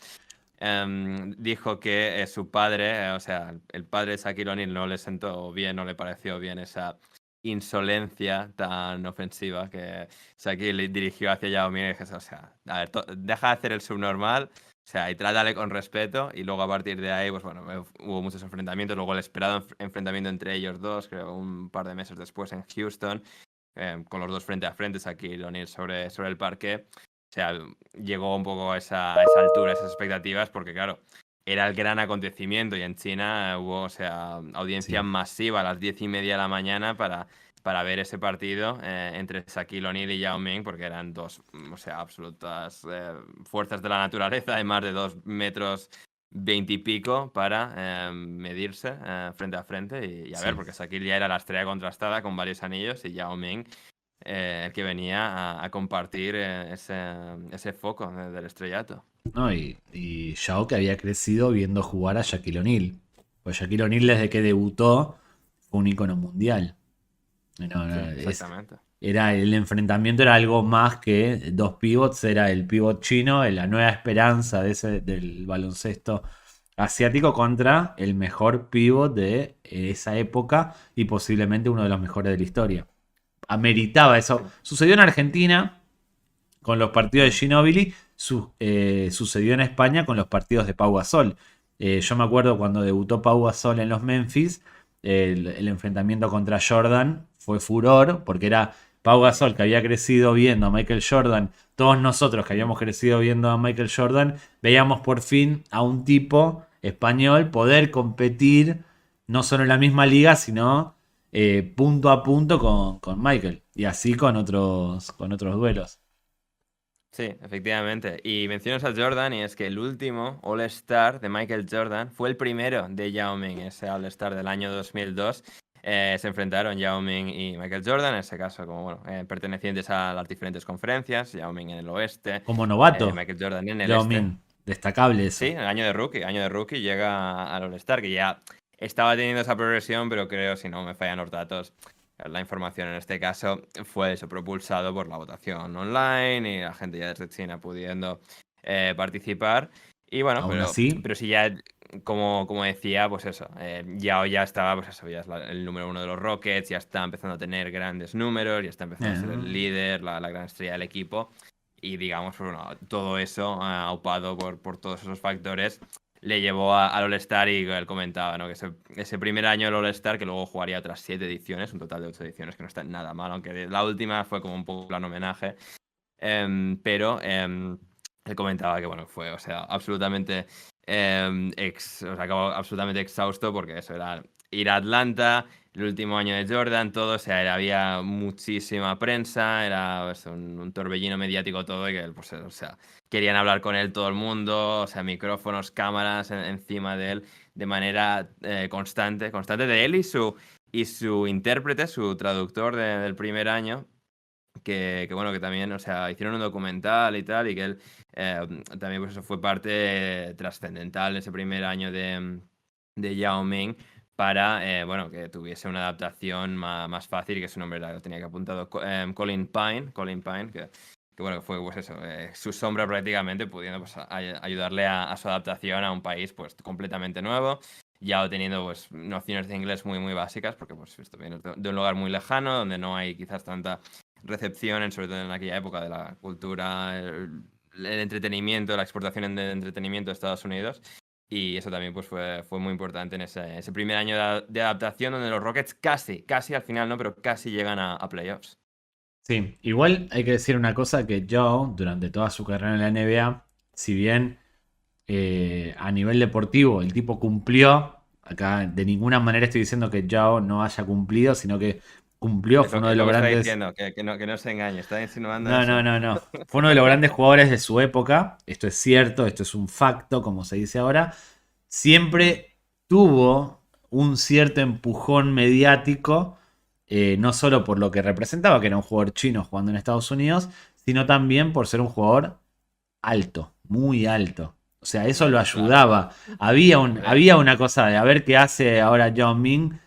Dijo que su padre, o sea, el padre de Shaquille O'Neal no le sentó bien, no le pareció bien esa insolencia tan ofensiva que Shaquille dirigió hacia Yao Ming y dije, o sea, a ver, deja de hacer el subnormal, o sea, y trátale con respeto y luego a partir de ahí, pues bueno, hubo muchos enfrentamientos, luego el esperado enfrentamiento entre ellos dos, creo un par de meses después en Houston, con los dos frente a frente, Shaquille O'Neal sobre el parque. O sea, llegó un poco a esa altura, a esas expectativas, porque claro, era el gran acontecimiento y en China hubo, o sea, audiencia Sí. masiva a las 10:30 de la mañana para ver ese partido entre Shaquille O'Neal y Yao Ming, porque eran dos, o sea, absolutas fuerzas de la naturaleza de más de 2 metros 20 y pico para medirse frente a frente y a ver, Sí. porque Shaquille ya era la estrella contrastada con varios anillos y Yao Ming el que venía a compartir ese foco del estrellato. ¿No? Y Shao que había crecido viendo jugar a Shaquille O'Neal. Pues Shaquille O'Neal desde que debutó fue un ícono mundial. No, Sí, no, exactamente. el enfrentamiento era algo más que dos pivots, era el pivot chino, la nueva esperanza del baloncesto asiático contra el mejor pivot de esa época y posiblemente uno de los mejores de la historia. Ameritaba eso. Sí. Sucedió en Argentina con los partidos de Mm, Ginóbili, sucedió en España con los partidos de Pau Gasol. Yo me acuerdo cuando debutó Pau Gasol en los Memphis, el enfrentamiento contra Jordan fue furor, porque era Pau Gasol que había crecido viendo a Michael Jordan, todos nosotros que habíamos crecido viendo a Michael Jordan, veíamos por fin a un tipo español poder competir no solo en la misma liga, sino punto a punto con Michael. Y así con otros duelos. sí, efectivamente. Y mencionas a Jordan y es que el último All-Star de Michael Jordan fue el primero de Yao Ming, ese All-Star del año 2002. Se enfrentaron Yao Ming y Michael Jordan, en ese caso como bueno, pertenecientes a las diferentes conferencias, Yao Ming en el oeste, Como novato, Michael Jordan en el Yao este. Ming. Destacable Sí, eso. el año de rookie llega al All-Star, que ya estaba teniendo esa progresión, pero creo, si no me fallan los datos, la información en este caso fue eso, propulsado por la votación online y la gente ya desde China pudiendo participar. Y bueno, Aún así, pero sí ya, como decía, pues eso, ya estaba, pues eso, ya es el número uno de los Rockets, ya está empezando a tener grandes números, ya está empezando a ser el eh, líder, la gran estrella del equipo. Y digamos, pues, bueno, todo eso, aupado por todos esos factores, le llevó al All-Star y él comentaba, ¿no? Que ese primer año del All-Star, que luego jugaría otras 7 ediciones, un total de 8 ediciones, que no está nada mal, aunque la última fue como un poco plan homenaje. Pero él comentaba que, bueno, fue, o sea, absolutamente, o sea, acabó absolutamente exhausto porque eso era ir a Atlanta, el último año de Jordan, todo, o sea, había muchísima prensa, era pues, un torbellino mediático todo y que, pues, o sea, querían hablar con él todo el mundo, o sea, micrófonos, cámaras encima de él de manera constante de él y su intérprete, su traductor del primer año que bueno, que también, o sea, hicieron un documental y tal, y que él también pues eso fue parte trascendental en ese primer año de Yao Ming para, bueno, que tuviese una adaptación más fácil, que su nombre lo tenía que apuntado, Colin Pine, que bueno, fue pues eso, su sombra prácticamente, pudiendo pues, ayudarle a su adaptación a un país pues completamente nuevo. Ya teniendo pues nociones de inglés muy básicas, porque pues esto viene de un lugar muy lejano, donde no hay quizás tanta recepción, sobre todo en aquella época, de la cultura el entretenimiento, la exportación de entretenimiento de Estados Unidos. Y eso también pues fue muy importante en ese primer año de adaptación donde los Rockets casi al final no, pero casi llegan a playoffs. Sí, igual hay que decir una cosa que Joe, durante toda su carrera en la NBA, si bien a nivel deportivo el tipo cumplió, acá de ninguna manera estoy diciendo que Joe no haya cumplido, sino que cumplió, fue uno de Es lo los que está grandes... diciendo, que no se engañe, está insinuando No, no, eso. no, no. Fue uno de los grandes jugadores de su época, esto es cierto, esto es un facto, como se dice ahora. Mm. Siempre tuvo un cierto empujón mediático, no solo por lo que representaba, que era un jugador chino jugando en Estados Unidos, sino también por ser un jugador alto, muy alto. O sea, eso lo Claro. ayudaba. A ver, Había una cosa de a ver qué hace ahora Yao Ming.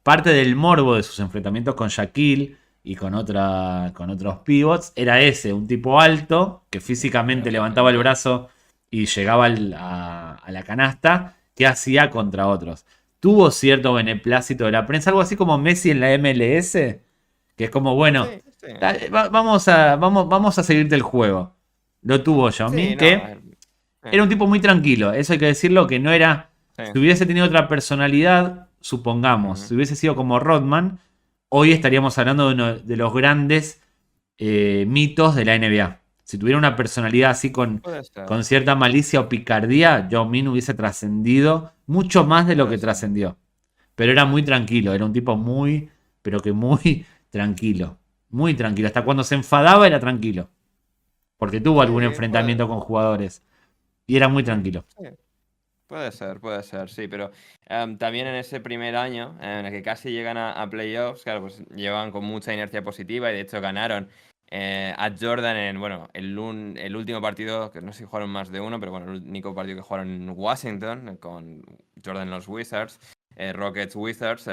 Parte del morbo de sus enfrentamientos con Shaquille y con otros pivots era ese, un tipo alto que físicamente levantaba el exactamente. brazo y llegaba a la canasta, que hacía contra otros. Tuvo cierto beneplácito de la prensa, algo así como Messi en la MLS, que es como, bueno, Sí, sí. vamos a seguirte el juego. Lo tuvo Yao Sí, Ming, no, que era un tipo muy tranquilo, eso hay que decirlo, que no era... sí. Si hubiese tenido otra personalidad, supongamos, Ujú. si hubiese sido como Rodman, hoy estaríamos hablando de uno de los grandes mitos de la NBA. Si tuviera una personalidad así Puede ser, con cierta malicia o picardía, Yao Ming hubiese trascendido mucho más de lo puede que ser. trascendió. Pero era muy tranquilo, era un tipo muy, pero que muy tranquilo. Muy tranquilo. Hasta cuando se enfadaba era tranquilo. Porque tuvo algún Sí, enfrentamiento con jugadores. Y era muy mm, tranquilo. sí. Puede ser, sí, pero también en ese primer año en el que casi llegan a playoffs, claro, pues llevan con mucha inercia positiva y de hecho ganaron a Jordan en, bueno, el último partido, que no sé si jugaron más de uno, pero bueno, el único partido que jugaron en Washington con Jordan y los Wizards, Rockets Wizards,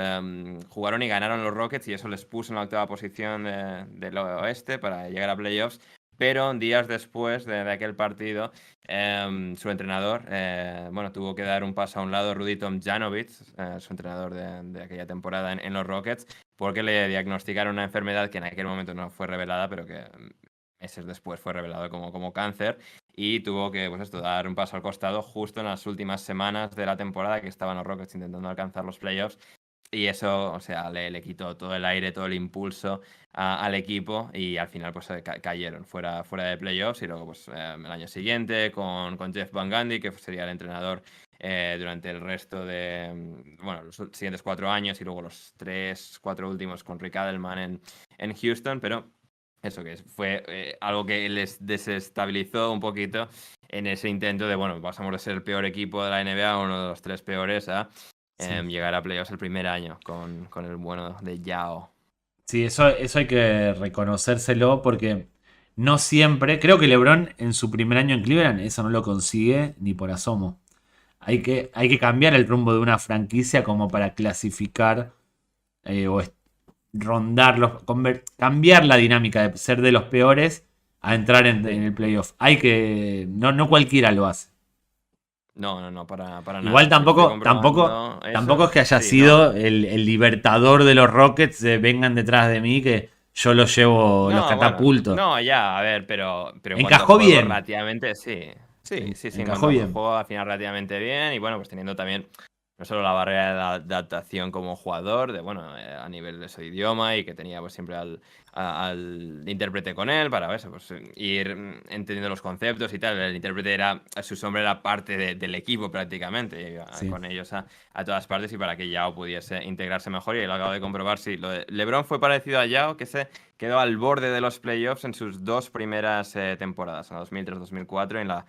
jugaron y ganaron los Rockets y eso les puso en la octava posición del oeste para llegar a playoffs. Pero días después de aquel partido, su entrenador, bueno, tuvo que dar un paso a un lado, Rudy Tomjanovich, su entrenador de aquella temporada en los Rockets, porque le diagnosticaron una enfermedad que en aquel momento no fue revelada, pero que meses después fue revelado como cáncer, y tuvo que, pues esto, dar un paso al costado justo en las últimas semanas de la temporada que estaban los Rockets intentando alcanzar los playoffs. Y eso, o sea, le quitó todo el aire, todo el impulso al equipo y al final pues cayeron fuera de playoffs y luego pues el año siguiente con Jeff Van Gundy, que sería el entrenador durante el resto de, bueno, los siguientes 4 años y luego los 3, 4 últimos con Rick Adelman en Houston, pero eso que fue algo que les desestabilizó un poquito en ese intento de, bueno, pasamos de ser el peor equipo de la NBA, uno de los 3 peores, a Sí. llegar a playoffs el primer año con el bueno de Yao. Sí, eso hay que reconocérselo porque no siempre. Creo que LeBron en su primer año en Cleveland eso no lo consigue ni por asomo. Hay que cambiar el rumbo de una franquicia como para clasificar o rondarlos, cambiar la dinámica de ser de los peores a entrar en Sí. el playoff. Hay que. No, no cualquiera lo hace. No, para Igual nada. Yo estoy tampoco, comprobando tampoco eso. es que haya Sí, no. sido el libertador de los Rockets de vengan detrás de mí que yo los llevo, los No, bueno, catapulto. no, ya, a ver, pero en cuanto a Encajó juego, bien. relativamente sí. Sí, en Encajó cuanto a bien. juego, al final relativamente bien. Y bueno, pues teniendo también no solo la barrera de la adaptación como jugador, de bueno, a nivel de su idioma y que tenía pues siempre al intérprete con él para eso, pues ir entendiendo los conceptos y tal. El intérprete era, su sombra era parte del equipo prácticamente, iba Sí. con ellos a todas partes y para que Yao pudiese integrarse mejor. Y lo acabo de comprobar, sí, lo de LeBron fue parecido a Yao, que se quedó al borde de los playoffs en sus dos primeras temporadas, en la 2003-2004 y en la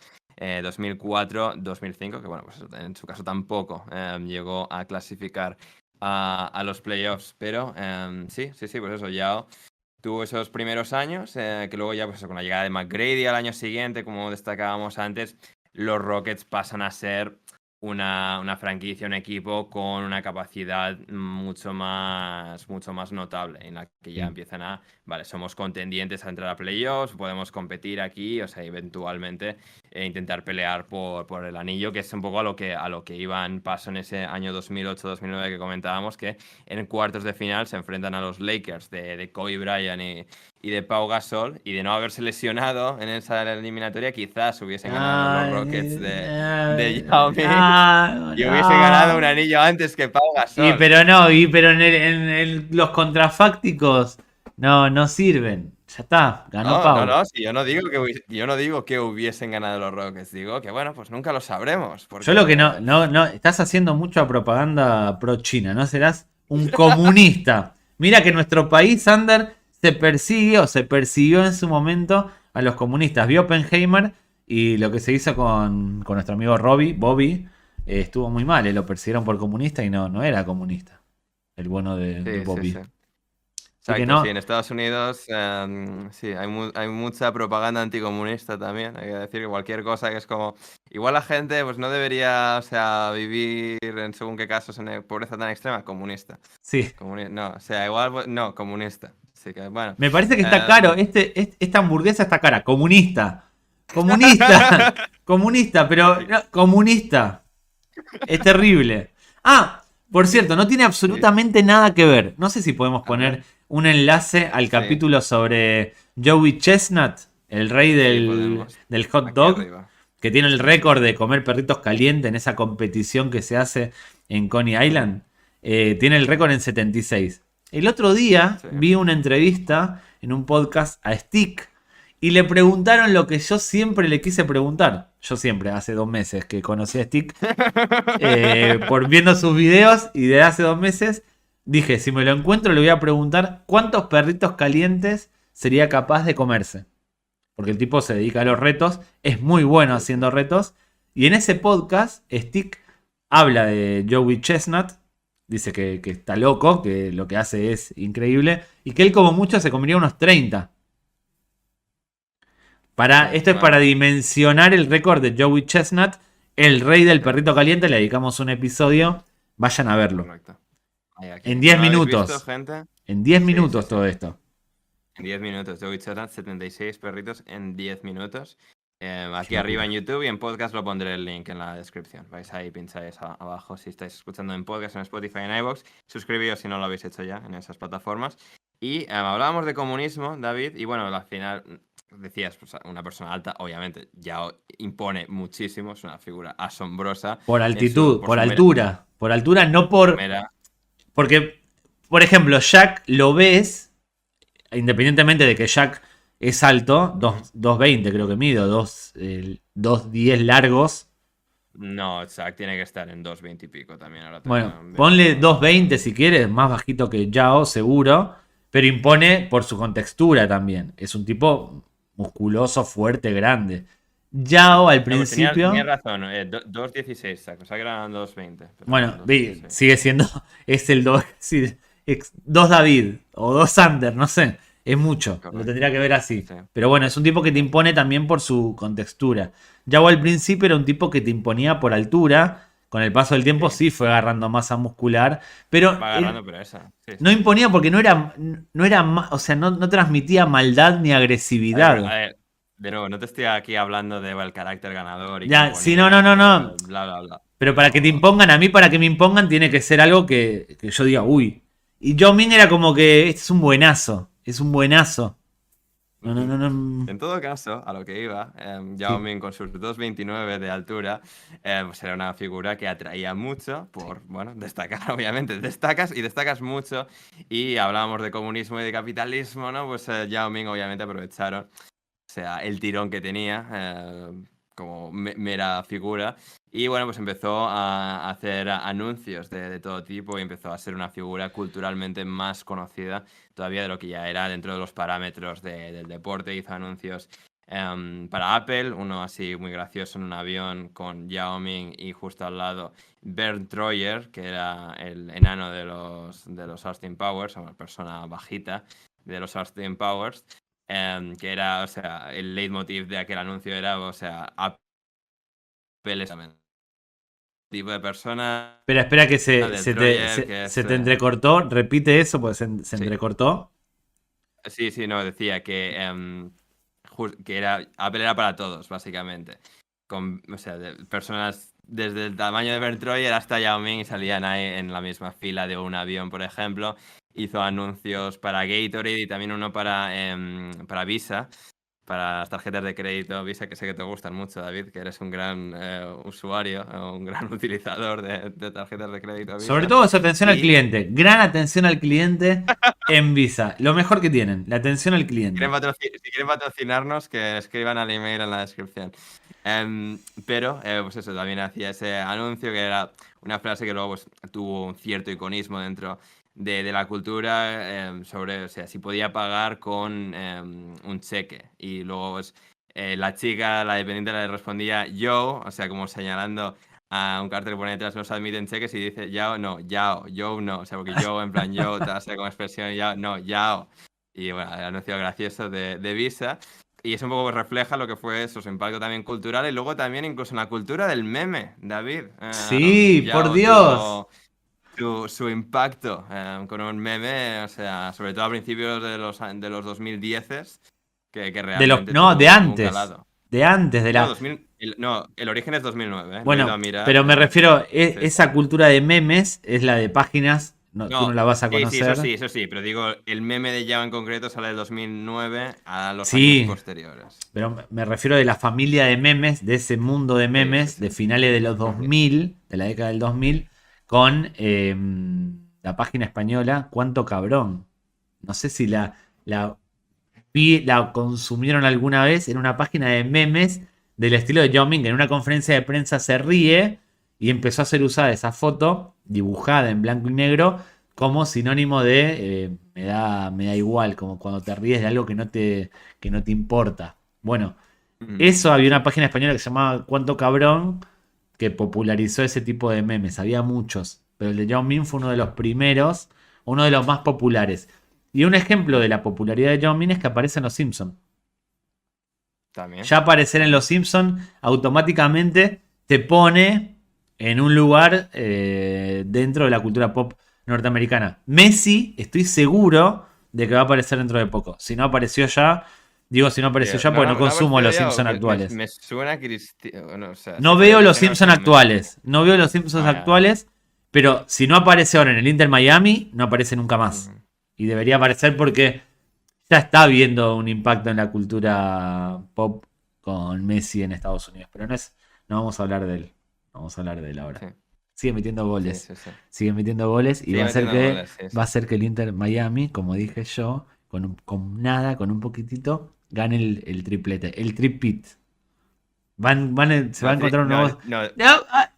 2004-2005, que bueno, pues en su caso tampoco llegó a clasificar a los playoffs, pero sí, pues eso, Yao tuvo esos primeros años, que luego ya pues con la llegada de McGrady al año siguiente, como destacábamos antes, los Rockets pasan a ser una franquicia, un equipo con una capacidad mucho más notable, en la que ya Sí. empiezan vale, somos contendientes a entrar a playoffs, podemos competir aquí, o sea, eventualmente intentar pelear por el anillo, que es un poco a lo que iban paso en ese año 2008-2009 que comentábamos, que en cuartos de final se enfrentan a los Lakers de Kobe Bryant y de Pau Gasol, y de no haberse lesionado en esa eliminatoria, quizás hubiesen ganado los Rockets de Yao Ming y hubiesen ganado un anillo antes que Pau Gasol. Pero los contrafácticos no sirven. Ya está, ganó Pau. No, si yo no digo que hubiesen ganado los Rockets, digo que bueno, pues nunca lo sabremos. Porque, Yo lo que no, estás haciendo mucha propaganda pro China, no serás un comunista. Mira que en nuestro país, Sander, se persigue o se persiguió en su momento a los comunistas. Vio Oppenheimer y lo que se hizo con nuestro amigo Bobby, estuvo muy mal. Lo persiguieron por comunista y no era comunista. El bueno de Bobby. Sí. Exacto, sí, en Estados Unidos sí, hay mucha propaganda anticomunista también. Hay que decir que cualquier cosa que es como... Igual la gente pues no debería, o sea, vivir en según qué casos en pobreza tan extrema, comunista. Sí. No, o sea, igual, pues, no, comunista. Así que, bueno. Me parece que está caro, esta hamburguesa está cara. Comunista, comunista, pero no, comunista. Es terrible. Por cierto, no tiene absolutamente nada que ver. No sé si podemos poner un enlace al capítulo sobre Joey Chestnut, el rey del hot dog, que tiene el récord de comer perritos calientes en esa competición que se hace en Coney Island. Tiene el récord en 76. El otro día vi una entrevista en un podcast a Stick y le preguntaron lo que yo siempre le quise preguntar. Yo siempre, hace 2 meses que conocí a Stick, por viendo sus videos, y de hace 2 meses dije, si me lo encuentro le voy a preguntar cuántos perritos calientes sería capaz de comerse. Porque el tipo se dedica a los retos, es muy bueno haciendo retos. Y en ese podcast, Stick habla de Joey Chestnut. Dice que está loco, que lo que hace es increíble. Y que él como mucho se comería unos 30. Esto es para dimensionar el récord de Joey Chestnut, el rey del perrito caliente. Le dedicamos un episodio. Vayan a verlo. Correcto. En 10 minutos. Visto, gente? En 10 minutos todo esto. En 10 minutos. Joey Chestnut, 76 perritos en 10 minutos. Aquí arriba en YouTube y en podcast lo pondré el link en la descripción. Vais ahí, pincháis abajo si estáis escuchando en podcast, en Spotify, en iVoox. Suscribíos si no lo habéis hecho ya en esas plataformas. Y hablábamos de comunismo, David, y bueno, al final decías, pues, una persona alta, obviamente, ya impone muchísimo, es una figura asombrosa. Por altitud, por altura. Por altura, no por... Porque, por ejemplo, Shaq lo ves, independientemente de que Shaq es alto, 2.20 creo que mide, 2.10 largos. No, Shaq tiene que estar en 2.20 y pico también. Ahora bueno, ponle 2.20 si quieres, más bajito que Yao, seguro. Pero impone por su contextura también. Es un tipo musculoso, fuerte, grande. Yao al principio... Tenía razón, 2.16 Shaq, o sea que eran 2.20. Bueno, sigue siendo... Es el 2 David o 2 Sander, no sé. Es mucho, correcto. Lo tendría que ver así. Sí. Pero bueno, es un tipo que te impone también por su contextura. Yao al principio era un tipo que te imponía por altura. Con el paso del tiempo sí fue agarrando masa muscular. Pero, no imponía porque no era o sea, no transmitía maldad ni agresividad. A ver, de nuevo, no te estoy aquí hablando del carácter ganador. Y ya, sí, no. Bla, bla, bla. Pero para que te impongan, a mí para que me impongan tiene que ser algo que yo diga, uy. Y Yao Ming era como que este es un buenazo. Es un buenazo. No. En todo caso, a lo que iba, Yao Ming con sus 2.29 de altura, pues era una figura que atraía mucho por, bueno, destacar, obviamente. Destacas mucho. Y hablábamos de comunismo y de capitalismo, ¿no? Pues Yao Ming obviamente aprovecharon, o sea, el tirón que tenía como mera figura. Y bueno, pues empezó a hacer anuncios de todo tipo y empezó a ser una figura culturalmente más conocida todavía de lo que ya era dentro de los parámetros del deporte. Hizo anuncios para Apple, uno así muy gracioso en un avión con Yao Ming y justo al lado Bernd Troyer, que era el enano de los Austin Powers, una persona bajita de los Austin Powers. Que era, o sea, el leitmotiv de aquel anuncio era, o sea, Apple es tipo de persona. Espera que se te entrecortó. Repite eso, pues se entrecortó. Sí, no, decía que Apple era para todos, básicamente. O sea, personas desde el tamaño de Bernd Troyer hasta Yao Ming y salían ahí en la misma fila de un avión, por ejemplo. hizo anuncios para Gatorade y también uno para Visa, para las tarjetas de crédito Visa, que sé que te gustan mucho, David, que eres un gran usuario, un gran utilizador de tarjetas de crédito Sobre Visa. todo su atención al Y cliente. Gran atención al cliente en Visa. Lo mejor que tienen, la atención al cliente. si quieren patrocinarnos, que escriban al email en la descripción. Pero, pues eso, también hacía ese anuncio que era una frase que luego pues, tuvo un cierto iconismo dentro de la cultura sobre, o sea, si podía pagar con un cheque. Y luego, pues, la chica, la dependiente, le respondía yo, o sea, como señalando a un cartel que pone detrás, no se admiten cheques, y dice yao, no, yao, yo no, o sea, porque yo en plan yo, o sea, como expresión, yao, no, yao. Y bueno, el anuncio gracioso de Visa. Y eso un poco refleja lo que fue su impacto también cultural y luego también incluso en la cultura del meme, David. Sí, por Yao Dios. tuvo su impacto con un meme, o sea, sobre todo a principios de los 2010, que realmente No, de tuvo un antes. calado. De antes, de No, la. 2000, no, el origen es 2009, lo he ido Bueno, a mirar. pero me refiero, Sí. esa cultura de memes es la de páginas. No, tú no No, la vas a sí, conocer. eso sí, pero digo, el meme de Yao en concreto sale del 2009 a los años Sí, posteriores. pero me refiero de la familia de memes, de ese mundo de Sí, sí, memes sí. de finales de los 2000, de la década del 2000, con la página española Cuánto Cabrón. No sé si la la consumieron alguna vez en una página de memes del estilo de Yao Ming. En una conferencia de prensa se ríe y empezó a ser usada esa foto dibujada en blanco y negro como sinónimo de me da igual, como cuando te ríes de algo que no te importa. Bueno, eso había una Sí. página española que se llamaba Cuánto Cabrón que popularizó ese tipo de memes. Había muchos, pero el de Yao Ming fue uno de los primeros, uno de los más populares. Y un ejemplo de la popularidad de Yao Ming es que aparece en Los Simpsons. También, Ya aparecer en Los también. Simpsons automáticamente te pone en un lugar dentro de la cultura pop norteamericana. Messi, estoy seguro de que va a aparecer dentro de poco. Si no apareció ya, digo si no apareció Tío, ya porque no no ha consumo aparecido Los ya, o Simpsons me, actuales. me suena Cristiano, o sea, No sí sabía veo los Cristiano Simpsons versus Messi. actuales. No veo los Simpsons Ah, ya, actuales. Pero si no aparece ahora en el Inter Miami, no aparece nunca ya. más. Y debería aparecer porque ya está habiendo un impacto en la cultura pop con Messi en Estados Unidos. Pero no vamos a hablar de él. No vamos a hablar de él ahora. Sí, Sigue metiendo sí, goles. sí, sí. Sigue metiendo goles y Sigue va a ser metiendo que goles, sí, va sí. a ser que el Inter Miami, como dije yo, con nada, con un poquitito, gane el triplete, el tripit. Se va a No, encontrar un no, nuevo. no.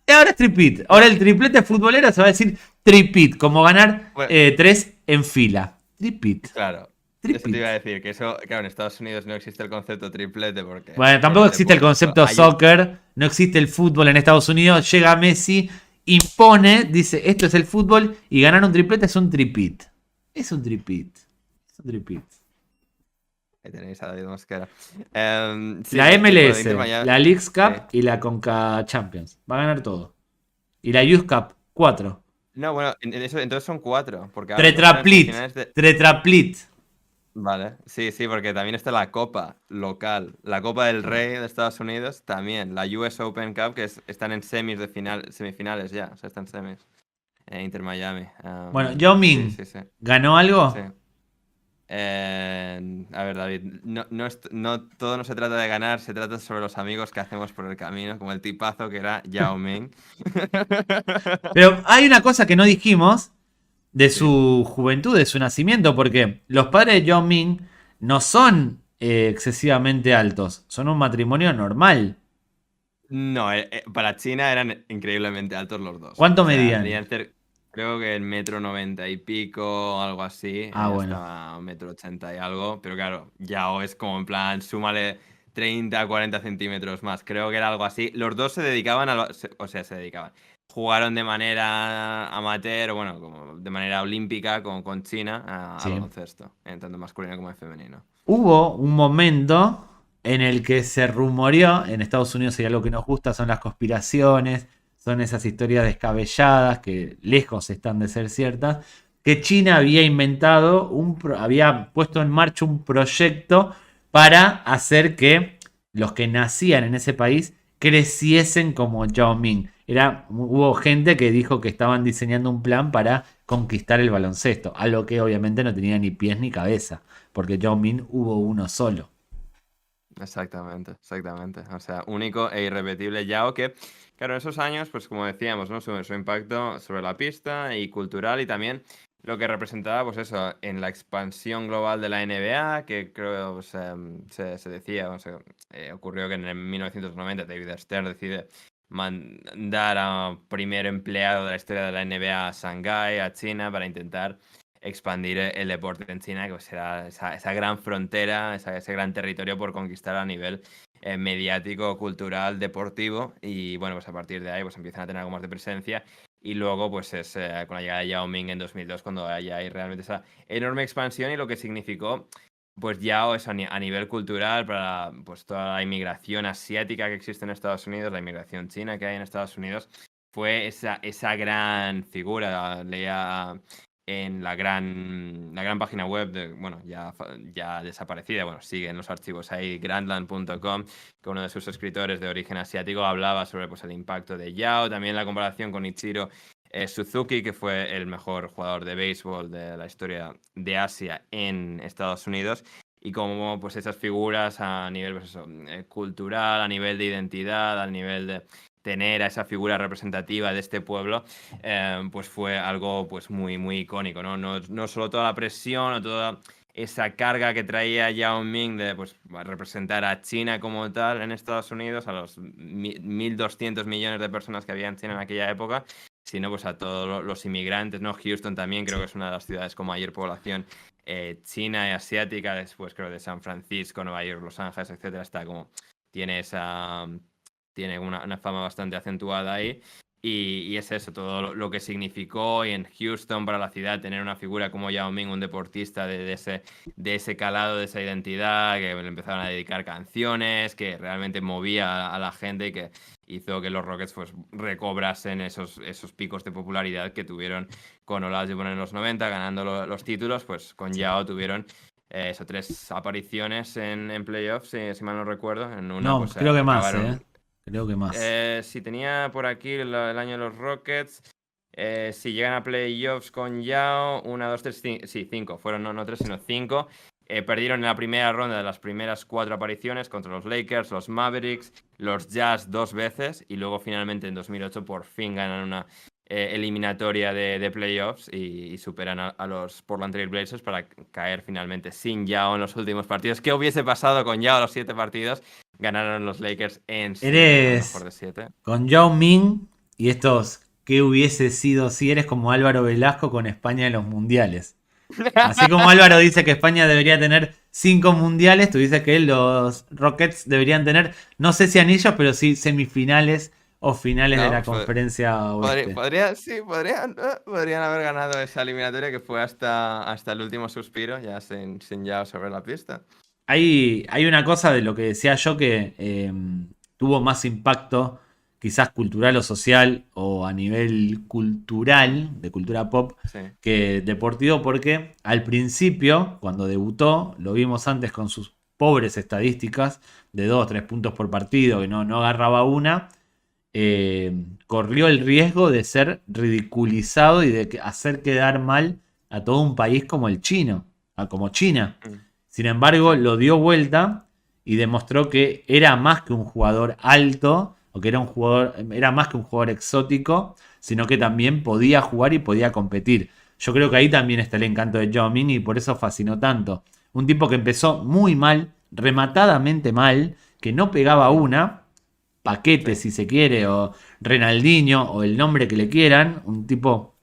Ahora es tripit. Ahora el triplete futbolero se va a decir tripit, como ganar Bueno, 3 en fila. Tripit. claro, eso te Tripit. iba a decir, que eso, claro, en Estados Unidos no existe el concepto triplete porque Bueno, por tampoco el existe el deporte. Pero concepto soccer, no existe el fútbol en Estados Unidos. Llega Messi, impone, dice esto es el fútbol y ganar un triplete es un tripit. Es un tripit. Es un tripit. Ahí tenéis a David Mosquera. Sí, La bueno, Inter MLS, Miami. la Leagues Sí. Cup y la Conca Champions. Va a ganar todo. Y la Youth Cup, 4. No, bueno, entonces son 4, porque ahora como están en Tetraplit. semifinales de... Tetraplit. Vale, sí, sí, porque también está la Copa local, la Copa del Rey de Estados Unidos también, la US Open Cup, que están en semifinales ya, o sea, están semis, Inter Miami. Bueno, Yao Sí, Ming, sí, sí, ¿ganó sí. algo? A ver, David, no todo no se trata de ganar, se trata sobre los amigos que hacemos por el camino, como el tipazo que era Yao Ming. Pero hay una cosa que no dijimos de Sí. su juventud, de su nacimiento, porque los padres de Yao Ming no son excesivamente altos, son un matrimonio normal. No, para China eran increíblemente altos los dos. ¿Cuánto O sea, medían? debían ser, creo que el 1,90 y pico, algo así. Ah, bueno. Hasta 1,80 y algo. Pero claro, Yao es como en plan, súmale 30, 40 centímetros más. Creo que era algo así. Los dos se dedicaban o sea, se dedicaban. Jugaron de manera amateur, o bueno, como de manera olímpica con China al Sí. baloncesto, tanto masculino como femenino. Hubo un momento en el que se rumoreó, en Estados Unidos hay algo que nos gusta, son las conspiraciones, son esas historias descabelladas que lejos están de ser ciertas, que China había inventado, había puesto en marcha un proyecto para hacer que los que nacían en ese país creciesen como Yao Ming. hubo gente que dijo que estaban diseñando un plan para conquistar el baloncesto, algo que obviamente no tenía ni pies ni cabeza, porque Yao Ming hubo uno solo. Exactamente, exactamente. O sea, único e irrepetible Yao que, claro, en esos años, pues como decíamos, ¿no? Su impacto sobre la pista y cultural y también lo que representaba, pues eso, en la expansión global de la NBA, que creo pues, se decía, o sea, ocurrió que en el 1990 David Stern decide mandar a primer empleado de la historia de la NBA a Shanghái, a China, para intentar expandir el deporte en China, que será esa gran frontera, ese gran territorio por conquistar a nivel mediático, cultural, deportivo. Y bueno, pues a partir de ahí pues empiezan a tener algo más de presencia. Y luego pues es con la llegada de Yao Ming en 2002 cuando hay realmente esa enorme expansión y lo que significó pues Yao es a nivel cultural para pues toda la inmigración asiática que existe en Estados Unidos, la inmigración china que hay en Estados Unidos, fue esa gran figura. Leía en la gran página web, bueno, ya desaparecida, bueno, sigue en los archivos ahí, grandland.com, que uno de sus escritores de origen asiático hablaba sobre pues, el impacto de Yao, también la comparación con Ichiro Suzuki, que fue el mejor jugador de béisbol de la historia de Asia en Estados Unidos, y cómo pues esas figuras a nivel pues, eso, cultural, a nivel de identidad, a nivel de tener a esa figura representativa de este pueblo, pues fue algo pues muy, muy icónico, ¿no? No solo toda la presión o toda esa carga que traía Yao Ming de pues, representar a China como tal en Estados Unidos, a los 1.200 millones de personas que había en China en aquella época, sino pues a todos los inmigrantes, ¿no? Houston también creo que es una de las ciudades con mayor población china y asiática, después creo de San Francisco, Nueva York, Los Ángeles, etcétera, tiene una fama bastante acentuada ahí. Y es eso, todo lo que significó y en Houston para la ciudad tener una figura como Yao Ming, un deportista de ese calado, de esa identidad, que le empezaron a dedicar canciones, que realmente movía a la gente y que hizo que los Rockets pues recobrasen esos picos de popularidad que tuvieron con Olajuwon en los 90, ganando los títulos, pues con Yao tuvieron 3 apariciones en playoffs, si mal no recuerdo. En una, No, pues creo que más, acabaron. Creo que más. Si tenía por aquí el año de los Rockets, si llegan a playoffs con Yao, 1, 2, 3, sí, 5, fueron no 3, sino 5. Perdieron en la primera ronda de las primeras 4 apariciones contra los Lakers, los Mavericks, los Jazz 2 veces y luego finalmente en 2008 por fin ganan una eliminatoria de playoffs y superan a los Portland Trail Blazers para caer finalmente sin Yao en los últimos partidos. ¿Qué hubiese pasado con Yao los 7 partidos? Ganaron los Lakers en 7, mejor de 7. Con Yao Ming y estos, ¿qué hubiese sido si eres como Álvaro Velasco con España en los mundiales? Así como Álvaro dice que España debería tener 5 mundiales, tú dices que los Rockets deberían tener, no sé si anillos, pero sí semifinales o finales de la conferencia oeste. Podrían haber ganado esa eliminatoria que fue hasta el último suspiro, ya sin Yao sobre la pista. Hay una cosa de lo que decía yo que tuvo más impacto, quizás cultural o social, o a nivel cultural, de cultura pop, sí, que deportivo, porque al principio, cuando debutó, lo vimos antes con sus pobres estadísticas de 2-3 puntos por partido, que no agarraba una, corrió el riesgo de ser ridiculizado y de hacer quedar mal a todo un país como el chino, como China. Sin embargo, lo dio vuelta y demostró que era más que un jugador alto, o que era más que un jugador exótico, sino que también podía jugar y podía competir. Yo creo que ahí también está el encanto de Yao Ming y por eso fascinó tanto. Un tipo que empezó muy mal, rematadamente mal, que no pegaba una, Paquete si se quiere, o Renaldinho, o el nombre que le quieran, un tipo...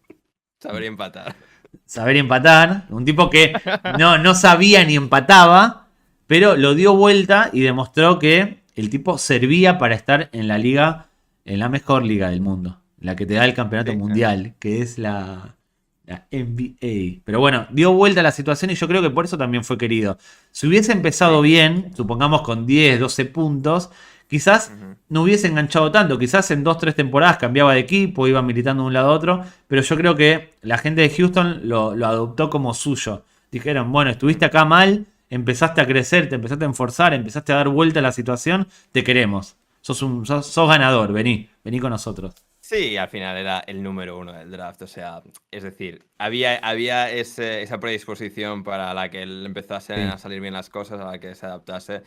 Sabría empatar. Saber empatar, un tipo que no sabía ni empataba, pero lo dio vuelta y demostró que el tipo servía para estar en la liga, en la mejor liga del mundo, la que te da el campeonato mundial, que es la NBA. Pero bueno, dio vuelta la situación y yo creo que por eso también fue querido. Si hubiese empezado bien, supongamos con 10, 12 puntos, quizás no hubiese enganchado tanto. Quizás en 2-3 temporadas cambiaba de equipo, iba militando de un lado a otro. Pero yo creo que la gente de Houston lo adoptó como suyo. Dijeron, bueno, estuviste acá mal, empezaste a crecer, te empezaste a enforzar, empezaste a dar vuelta a la situación, te queremos. Sos ganador, vení con nosotros. Sí, al final era el número uno del draft, o sea, es decir, había esa predisposición para la que él empezase Sí. a salir bien las cosas, a la que se adaptase,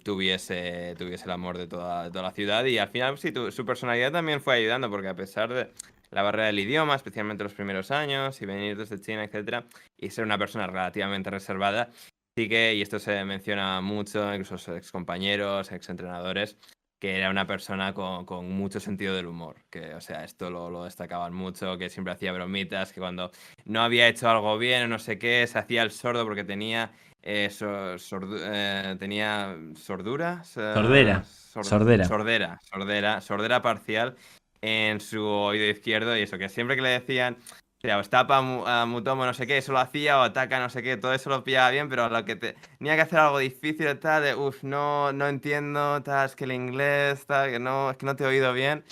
tuviese el amor de toda la ciudad y al final sí, su personalidad también fue ayudando porque a pesar de la barrera del idioma, especialmente los primeros años y venir desde China, etcétera, y ser una persona relativamente reservada, sí que, y esto se menciona mucho, incluso sus excompañeros, exentrenadores, que era una persona con mucho sentido del humor, que, o sea, esto lo destacaban mucho, que siempre hacía bromitas, que cuando no había hecho algo bien o no sé qué, se hacía el sordo porque tenía, tenía sordura, Sordera. Sordera. sordera parcial en su oído izquierdo y eso, que siempre que le decían, o sea, os tapa a Mutomo no sé qué, eso lo hacía, o ataca no sé qué, todo eso lo pillaba bien, pero lo que tenía que hacer algo difícil, tal, de, uff, no entiendo, tal, es que el inglés, tal, que no, es que no te he oído bien.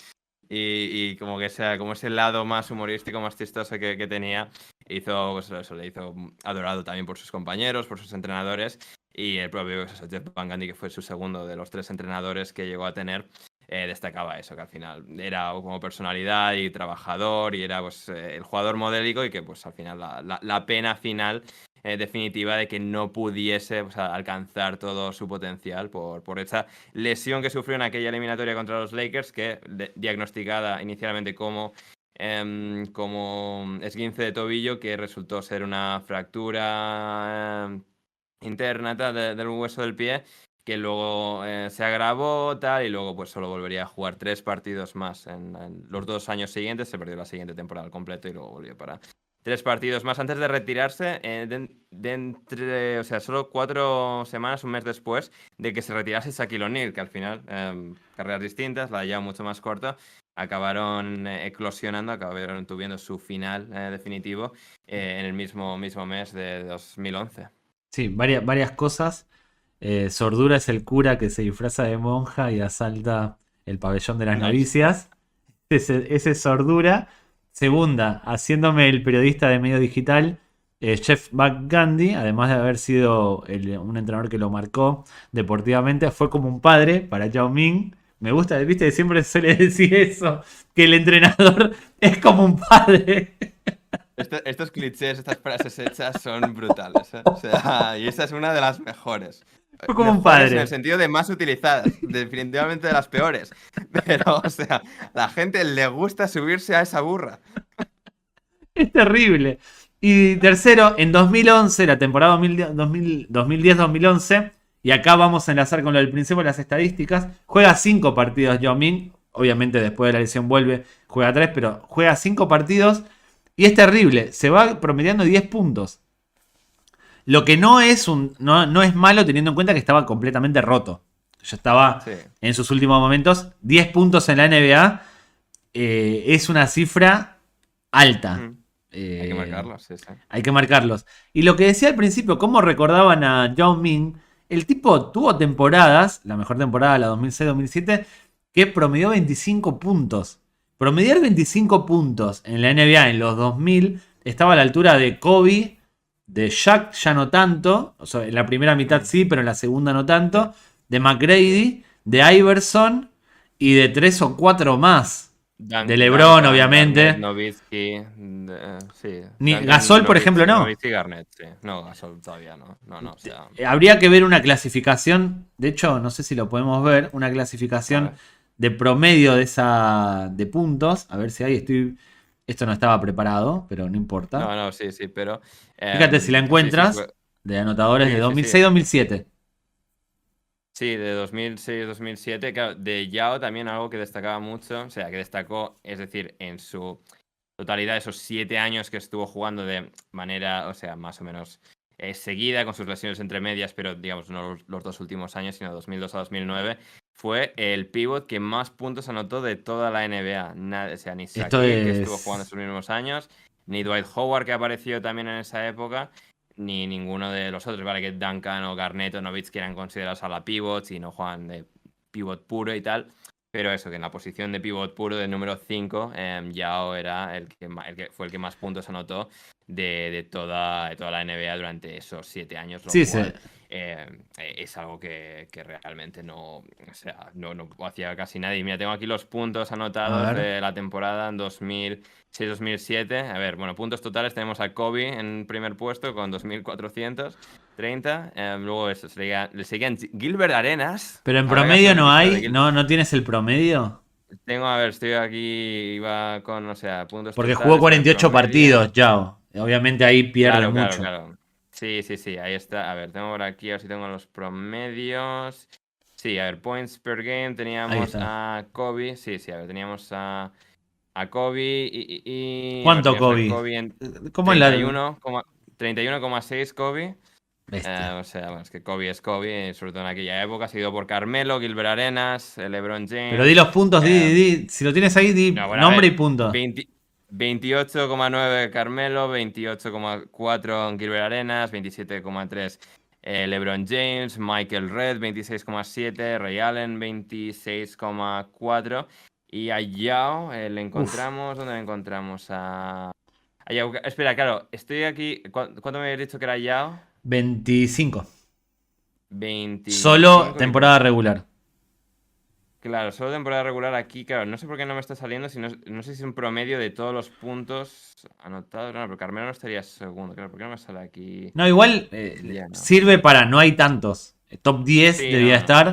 Y como que sea, como ese lado más humorístico, más chistoso que tenía, hizo, pues eso, le hizo adorado también por sus compañeros, por sus entrenadores, y el propio pues eso, Jeff Van Gundy, que fue su segundo de los 3 entrenadores que llegó a tener, destacaba eso, que al final era como personalidad y trabajador, y era pues el jugador modélico, y que pues al final la pena final definitiva de que no pudiese pues, alcanzar todo su potencial por esa lesión que sufrió en aquella eliminatoria contra los Lakers, que diagnosticada inicialmente como esguince de tobillo, que resultó ser una fractura interna tal, del hueso del pie, que luego se agravó tal, y luego pues solo volvería a jugar 3 partidos más en los 2 años siguientes, se perdió la siguiente temporada al completo y luego volvió para 3 partidos más antes de retirarse, o sea, solo 4 semanas, un mes después de que se retirase Shaquille O'Neal, que al final, carreras distintas, la de ya mucho más corta, acabaron eclosionando, acabaron tuviendo su final definitivo en el mismo mes de 2011. Sí, varias cosas. Sordura es el cura que se disfraza de monja y asalta el pabellón de las Nice. novicias. Ese es Sordura. Segunda, haciéndome el periodista de medio digital, Jeff Van Gundy, además de haber sido un entrenador que lo marcó deportivamente, fue como un padre para Yao Ming. Me gusta, viste, siempre suele decir eso, que el entrenador es como un padre. Estos clichés, estas frases hechas son brutales, ¿eh? O sea, y esa es una de las mejores. Fue como un Mejores en el padre. sentido de más utilizadas, definitivamente de las peores. Pero, o sea, la gente le gusta subirse a esa burra. Es terrible. Y tercero, en 2011, la temporada 2010-2011, y acá vamos a enlazar con lo del principio de las estadísticas, juega 5 partidos Yao Ming, obviamente después de la lesión vuelve, juega 3, pero juega 5 partidos y es terrible, se va promediando 10 puntos. Lo que no es, no es malo teniendo en cuenta que estaba completamente roto. Ya estaba Sí. en sus últimos momentos. 10 puntos en la NBA es una cifra alta. Hay que marcarlo, sí, sí. Hay que marcarlos. Y lo que decía al principio, cómo recordaban a Yao Ming, el tipo tuvo temporadas, la mejor temporada, la 2006-2007, que promedió 25 puntos. Promediar 25 puntos en la NBA en los 2000 estaba a la altura de Kobe, de Shaq ya no tanto, o sea, en la primera mitad sí, pero en la segunda no tanto, de McGrady, de Iverson y de 3 o 4 más. De LeBron, Duncan, obviamente. Garnett, Nowitzki, sí. Gasol, por ejemplo, no. Nowitzki, Garnett, sí. No, Gasol todavía no. No, o sea... Habría que ver una clasificación, de hecho, no sé si lo podemos ver, una clasificación de promedio de puntos. A ver si ahí esto no estaba preparado, pero no importa. No, sí, pero... Fíjate si la encuentras, sí, de anotadores de sí, 2006-2007. Sí, de 2006-2007, claro, de Yao también algo que destacaba mucho, o sea, que destacó, es decir, en su totalidad, esos 7 años que estuvo jugando de manera, o sea, más o menos seguida, con sus lesiones entre medias, pero digamos, no los 2 últimos años, sino 2002 a 2009, fue el pívot que más puntos anotó de toda la NBA. O sea, ni Shaquille, que estuvo jugando esos mismos años, ni Dwight Howard, que apareció también en esa época, ni ninguno de los otros, ¿vale? Que Duncan o Garnett o Nowitzki eran considerados a la pivots y no juegan de pivot puro y tal. Pero eso, que en la posición de pivot puro, de número 5, Yao era el que fue el que más puntos anotó de toda la NBA durante esos 7 años, lo Sí, cual es algo que realmente no, o sea, no hacía casi nadie. Mira, tengo aquí los puntos a anotados ver. de la temporada en 2006-2007. A ver, bueno, puntos totales tenemos a Kobe en primer puesto con 2.430. Luego eso, le seguían Gilbert Arenas. Pero en Habrá que hacer promedio un no episodio de hay, Gilbert. no tienes el promedio. Tengo, a ver, estoy aquí, iba con, o sea, puntos Porque jugó totales, a ver, 48 promedio. partidos, Yao. Obviamente ahí pierde Claro, claro, mucho. claro. Sí, sí, sí, ahí está. A ver, tengo por aquí, a ver si tengo los promedios. Sí, a ver, points per game, Ahí teníamos está. a Kobe. Sí, sí, a ver, teníamos a Kobe a ver, ¿Cuánto teníamos a Kobe? Kobe en ¿Cómo es la 31,6 Kobe. bestia? O sea, bueno, es que Kobe es Kobe, sobre todo en aquella época, seguido por Carmelo, Gilbert Arenas, LeBron Pero di James. los puntos, eh, si lo tienes ahí, di no, bueno, a nombre y ver, punto. 20 28,9 Carmelo, 28,4 Gilbert Arenas, 27,3 LeBron James, Michael Redd, 26,7 Ray Allen, 26,4 y a Yao le Uf, encontramos, ¿dónde le encontramos? A Yao, espera, claro, estoy aquí, ¿cuánto me habías dicho que era Yao? 25. Solo 25 y temporada regular. claro, solo temporada regular aquí, claro, no sé por qué no me está saliendo, si no, no sé si es un promedio de todos los puntos anotados, no, pero Carmelo no estaría segundo, claro, ¿por qué no me sale aquí? No, igual Ya no. sirve para, no hay tantos. Top 10 Sí, debía no, no. estar.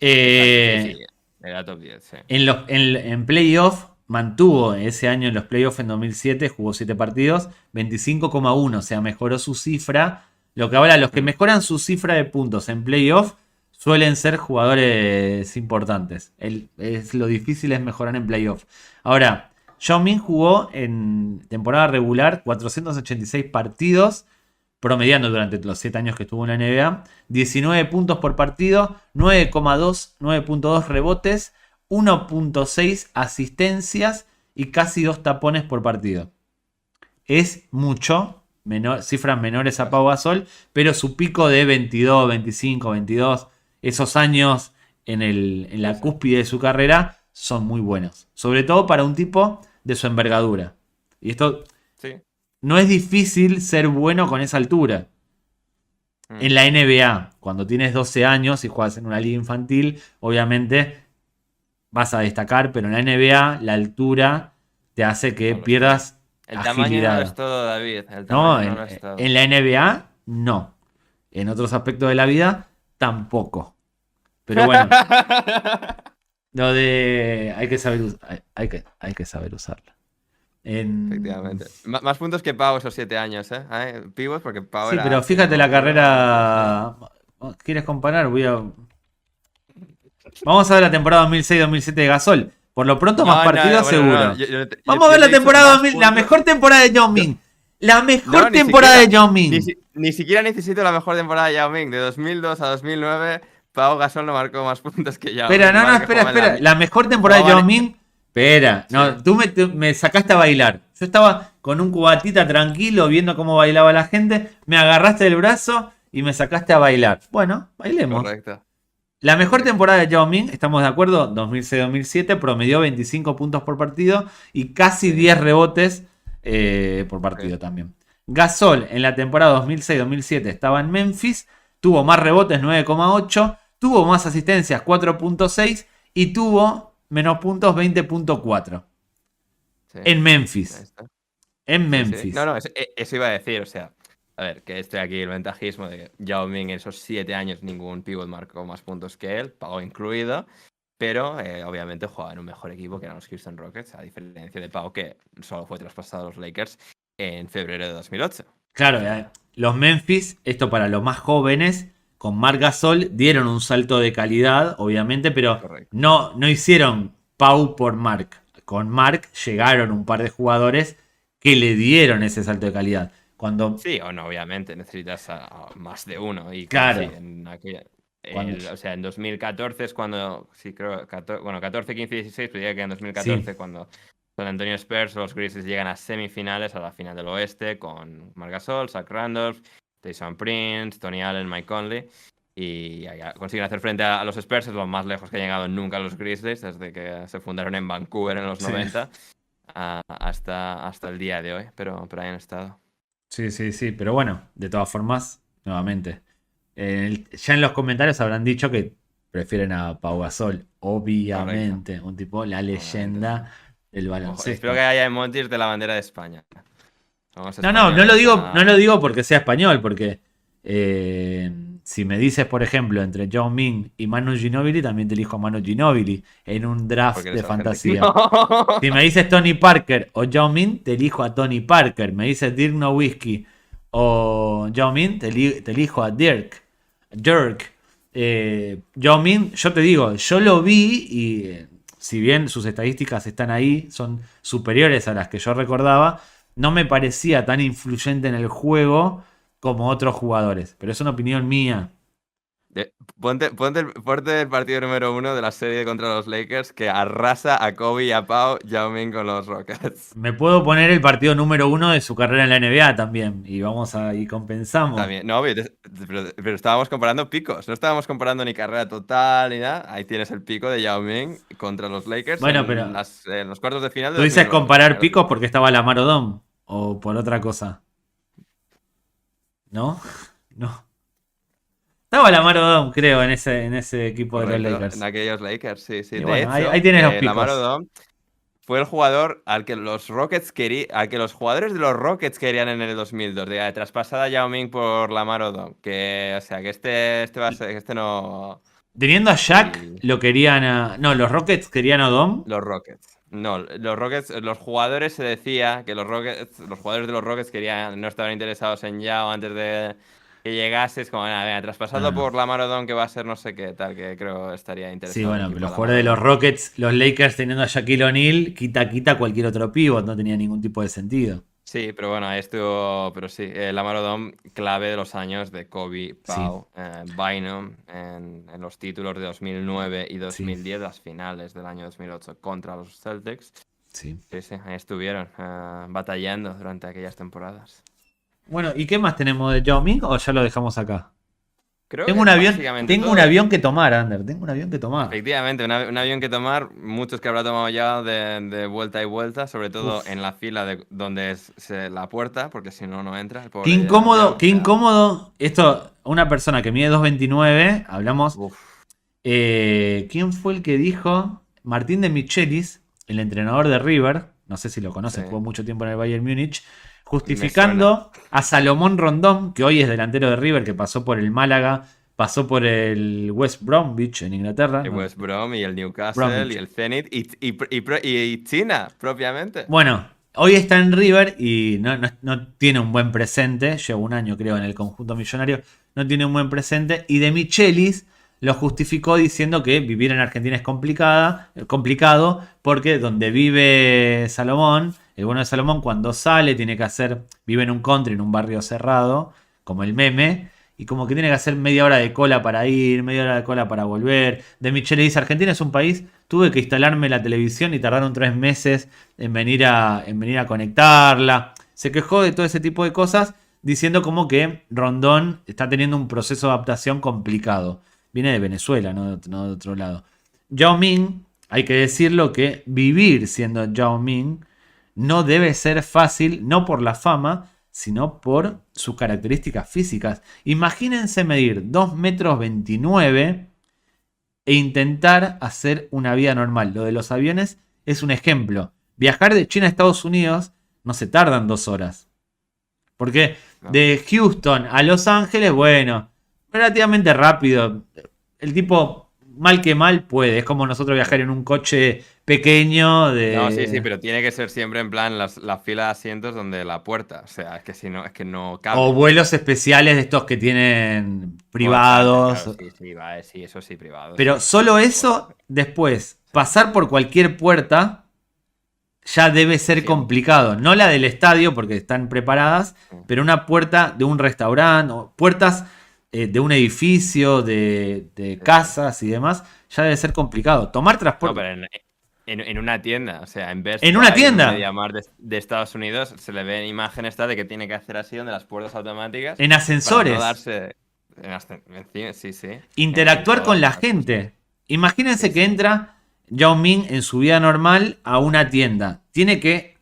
Exacto, sí, Eh, sí, era top 10, sí. en playoff, mantuvo ese año en los playoffs en 2007, jugó 7 partidos, 25,1, o sea, mejoró su cifra. Lo que ahora los que Mm, mejoran su cifra de puntos en playoff suelen ser jugadores importantes. Lo difícil es mejorar en playoff. Ahora, Yao Ming jugó en temporada regular 486 partidos, promediando durante los 7 años que estuvo en la NBA, 19 puntos por partido, 9,2 rebotes, 1,6 asistencias y casi 2 tapones por partido. Es mucho, cifras menores a Pau Gasol, pero su pico de 22, 25, 22, esos años en sí, la sí, cúspide de su carrera son muy buenos. Sobre todo para un tipo de su envergadura. Y esto sí. no es difícil ser bueno con esa altura. Mm, En la NBA, cuando tienes 12 años y juegas en una liga infantil, obviamente vas a destacar, pero en la NBA la altura te hace que no lo sé. pierdas El tamaño no lo es agilidad. todo, David, el No, tamaño no lo es todo. en la NBA no. En otros aspectos de la vida tampoco. Pero bueno, lo de hay que saber hay que saber usarla. En- Efectivamente. Más puntos que Pau esos 7 años, ¿eh? Pivot, porque Pau Sí, pero era fíjate la 5,1 y Pivot 6. carrera. ¿Quieres comparar? Vamos a ver la temporada 2006-2007 de Gasol. Por lo pronto, más No, no, partidos bueno, no. seguro. Vamos a ver Yo te la he dicho temporada más 2000, la puntos. mejor temporada de Yao No, Ming. La mejor no, ni temporada de siquiera. Yao Ming. Ni siquiera necesito la mejor temporada de Yao Ming. De 2002 a 2009, Pau Gasol no marcó más puntos que Yao Espera, Ming. no, no, Vale que espera, jugaba en espera. La mejor temporada de jugaba Yao Ming. Espera, sí. no, me sacaste a bailar. Yo estaba con un cubatita tranquilo viendo cómo bailaba la gente. Me agarraste del brazo y me sacaste a bailar. Bueno, bailemos. Correcto. La mejor Correcto. temporada de Yao Ming, estamos de acuerdo, 2006-2007, promedió 25 puntos por partido y casi Sí. 10 rebotes por Ok. partido también. Gasol en la temporada 2006-2007 estaba en Memphis, tuvo más rebotes 9,8, tuvo más asistencias 4,6 y tuvo menos puntos 20,4 Sí. en Ahí Memphis. está. En Sí, sí. No, Memphis. no, eso iba a decir, o sea, a ver, que estoy aquí el ventajismo de que Yao Ming en esos 7 años ningún pivot marcó más puntos que él, Pau incluido, pero obviamente jugaba en un mejor equipo que eran los Houston Rockets, a diferencia de Pau que solo fue traspasado a los Lakers en febrero de 2008. Claro, los Memphis, esto para los más jóvenes, con Marc Gasol dieron un salto de calidad, obviamente, pero Correcto. no hicieron Pau por Marc. Con Marc llegaron un par de jugadores que le dieron ese salto de calidad. Cuando, Sí o no, obviamente, necesitas a más de uno. Y claro, sí, claro, en aquella, cuando, o sea, en 2014 es cuando, sí, creo, bueno, 14, 15 y 16, pero diría que en sí, 2014 cuando San Antonio Spurs, los Grizzlies llegan a semifinales, a la final del oeste, con Marc Gasol, Zach Randolph, Tayshaun Prince, Tony Allen, Mike Conley, y ya consiguen hacer frente a los Spurs, es lo más lejos que han llegado nunca los Grizzlies, desde que se fundaron en Vancouver en los sí. 90 hasta el día de hoy, pero ahí han estado. Sí, sí, sí. Pero bueno, de todas formas, nuevamente. Ya en los comentarios habrán dicho que prefieren a Pau Gasol. Correcto. Obviamente. Un tipo, la Obviamente. leyenda del Ojo, espero que baloncesto. haya emojis de la bandera de España. Somos No, no, no lo españoles. digo, no lo digo porque sea español, porque eh, si me dices, por ejemplo, entre Yao Ming y Manu Ginóbili, también te elijo a Manu Ginóbili en un draft Porque de eres fantasía. argentino. Si me dices Tony Parker o Yao Ming, te elijo a Tony Parker. Me dices Dirk Nowitzki o Yao Ming, te elijo a Dirk. Dirk. Yao Ming, yo te digo, yo lo vi y si bien sus estadísticas están ahí, son superiores a las que yo recordaba, no me parecía tan influyente en el juego como otros jugadores. Pero es una opinión mía. Ponte el partido número 1 de la serie contra los Lakers que arrasa a Kobe y a Pau Yao Ming con los Rockets. Me puedo poner el partido número 1 de su carrera en la NBA también. Y compensamos. También, no, pero estábamos comparando picos, no estábamos comparando ni carrera total ni nada. Ahí tienes el pico de Yao Ming contra los Lakers Bueno, en, pero en los cuartos de final de tú dices 2009. comparar picos porque estaba Lamar Odom o por otra cosa. ¿No? No. Estaba Lamar Odom, creo, en ese equipo de los Correcto, en Lakers. aquellos Lakers, sí, sí. Y De bueno, ahí hecho, tienes los Lamar picos. Odom fue el jugador al que los Rockets al que los jugadores de los Rockets querían en el 2002, traspasada Yao Ming por Lamar Odom, que o sea, que este va a ser, que este no. Teniendo a Shaq, Y lo querían a. No, los Rockets querían a Odom. los Rockets. No, los Rockets, los jugadores se decía que los Rockets, los jugadores de los Rockets querían, no estaban interesados en Yao antes de que llegase. Es como, nada, venga, traspasado Ah, por Lamar Odom que va a ser no sé qué, tal, que creo estaría sí, interesado el bueno, equipo los de Lamar jugadores de los Odom. Rockets, los Lakers teniendo a Shaquille O'Neal, quita cualquier otro pivot, no tenía ningún tipo de sentido. Sí, pero bueno, ahí estuvo, pero sí, Lamar Odom, clave de los años de Kobe, Sí, Pau, Bynum en los títulos de 2009 y sí, 2010, las finales del año 2008 contra los Celtics. sí. Sí, sí, ahí estuvieron batallando durante aquellas temporadas. Bueno, ¿y qué más tenemos de Yao Ming o ya lo dejamos acá? Creo Tengo que un es avión, básicamente tengo un todo. avión que tomar, Ander, tengo un avión que tomar. Efectivamente, un avión que tomar, muchos que habrá tomado ya de vuelta y vuelta, sobre todo Uf. en la fila de donde es la puerta, porque si no, no entra el Qué pobre incómodo, Jan, o qué sea, incómodo. Esto, una persona que mide 2,29, hablamos. uf, ¿Quién fue el que dijo? Martín de Michelis, el entrenador de River, no sé si lo sí, conoces, jugó mucho tiempo en el Bayern Múnich, me suena. justificando a Salomón Rondón, que hoy es delantero de River, que pasó por el Málaga, pasó por el West Bromwich en Inglaterra. El No, West Brom y el Newcastle y Bromwich. el Zenit y China, propiamente. Bueno, hoy está en River y no tiene un buen presente. Lleva un año, creo, en el conjunto millonario. No tiene un buen presente. Y de Michelis lo justificó diciendo que vivir en Argentina es complicado porque donde vive Salomón, el bueno de Salomón, cuando sale tiene que hacer, vive en un country, en un barrio cerrado, como el meme. Y como que tiene que hacer media hora de cola para ir, media hora de cola para volver. De Michelis dice, Argentina es un país, tuve que instalarme la televisión y tardaron 3 meses en venir a conectarla. Se quejó de todo ese tipo de cosas, diciendo como que Rondón está teniendo un proceso de adaptación complicado. Viene de Venezuela, no de otro lado. Yao Ming, hay que decirlo que vivir siendo Yao Ming no debe ser fácil, no por la fama, sino por sus características físicas. Imagínense medir 2,29 m e intentar hacer una vida normal. Lo de los aviones es un ejemplo. Viajar de China a Estados Unidos no se tardan 2 horas. Porque No. de Houston a Los Ángeles, bueno, relativamente rápido. El tipo, mal que mal, puede. Es como nosotros viajar en un coche pequeño No, sí, sí, de... pero tiene que ser siempre en plan la fila de asientos donde la puerta. O sea, es que si no, es que no O cabe. vuelos especiales de estos que tienen Bueno, charter, claro, privados. sí, sí, vale, sí, eso sí, privado, Pero sí. solo Por eso, supuesto. después, Sí, pasar por cualquier puerta ya debe ser 100. complicado. No la del estadio, porque están preparadas, pero una puerta de un restaurante, o puertas de un edificio, de Sí, sí. casas y demás, ya debe ser complicado. Tomar No, transporte pero en una tienda, o sea, en Best en una Buy, en un tienda, MediaMarkt de Estados Unidos, se le ve en imagen esta de que tiene que hacer así, donde las puertas automáticas, en para no ascensores, darse. Sí, sí. En interactuar con todas la partes. gente. Sí, Imagínense que sí. entra Yao Ming en su vida normal a una tienda. Tiene que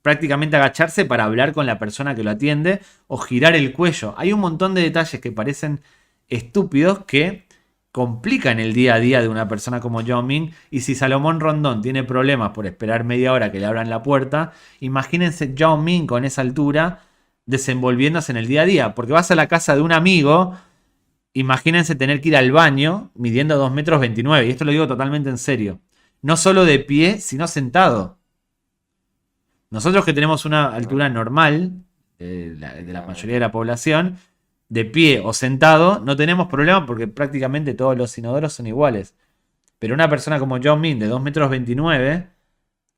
prácticamente agacharse para hablar con la persona que lo atiende o girar el cuello. Hay un montón de detalles que parecen estúpidos que complican el día a día de una persona como Yao Ming. Y si Salomón Rondón tiene problemas por esperar media hora que le abran la puerta, imagínense Yao Ming con esa altura desenvolviéndose en el día a día. Porque vas a la casa de un amigo, imagínense tener que ir al baño midiendo 2,29 metros. Y esto lo digo totalmente en serio. No solo de pie, sino sentado. Nosotros que tenemos una altura normal de la mayoría de la población, de pie o sentado, no tenemos problema porque prácticamente todos los inodoros son iguales. Pero una persona como Yao Ming de 2,29 metros,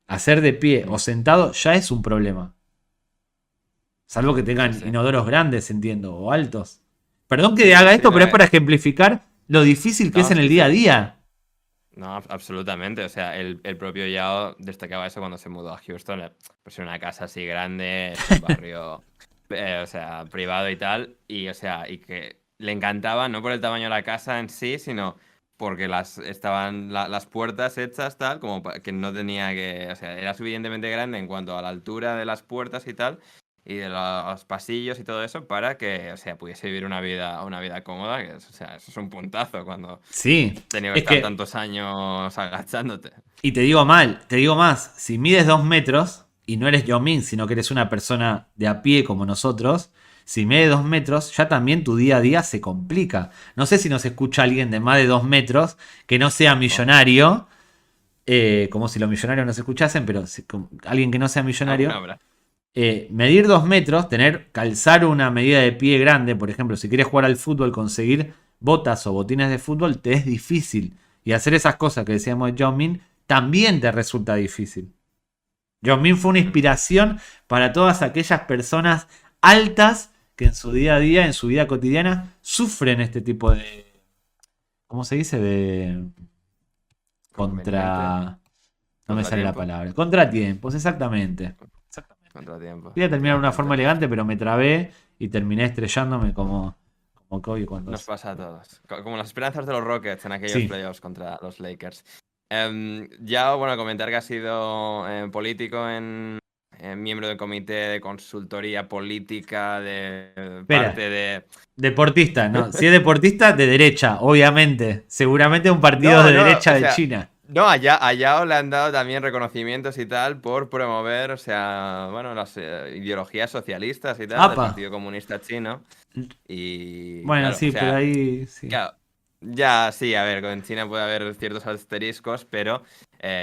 hacer de pie o sentado ya es un problema. Salvo que tengan inodoros grandes, entiendo, o altos. Perdón que haga esto, pero es para ejemplificar lo difícil que es en el día a día. No, absolutamente. O sea, el propio Yao destacaba eso cuando se mudó a Houston. Pues en una casa así grande, en un barrio, o sea, privado y tal. Y, o sea, y que le encantaba, no por el tamaño de la casa en sí, sino porque estaban las puertas hechas tal, como que no tenía que... O sea, era suficientemente grande en cuanto a la altura de las puertas y tal, y de los pasillos y todo eso, para que, o sea, pudiese vivir una vida cómoda. O sea, eso es un puntazo cuando Sí, has tenido que estar tantos años agachándote. Y te digo más, si mides 2 metros y no eres Yao Ming, sino que eres una persona de a pie como nosotros, si mides 2 metros, ya también tu día a día se complica. No sé si nos escucha alguien de más de 2 metros que no sea millonario, como si los millonarios nos escuchasen, pero alguien que no sea millonario. Medir 2 metros, calzar una medida de pie grande, por ejemplo, si quieres jugar al fútbol, conseguir botas o botines de fútbol, te es difícil. Y hacer esas cosas que decíamos de Yao Ming también te resulta difícil. Yao Ming fue una inspiración para todas aquellas personas altas que en su día a día, en su vida cotidiana, sufren este tipo de... ¿Cómo se dice? No me sale la palabra. Contratiempos, exactamente. Contratiempo. Quería terminar de una forma elegante, pero me trabé y terminé estrellándome como Kobe cuando... Nos pasa a todos. Como las esperanzas de los Rockets en aquellos playoffs contra los Lakers. Ya, bueno, comentar que ha sido político, miembro del comité de consultoría política parte de... Deportista, ¿no? Si es deportista, de derecha, obviamente. Seguramente un partido de derecha de China. No, a Yao le han dado también reconocimientos y tal por promover, o sea, bueno, las ideologías socialistas y tal del Partido Comunista Chino. Y bueno, claro, sí, o sea, pero ahí sí. Claro, ya, sí, a ver, en China puede haber ciertos asteriscos, pero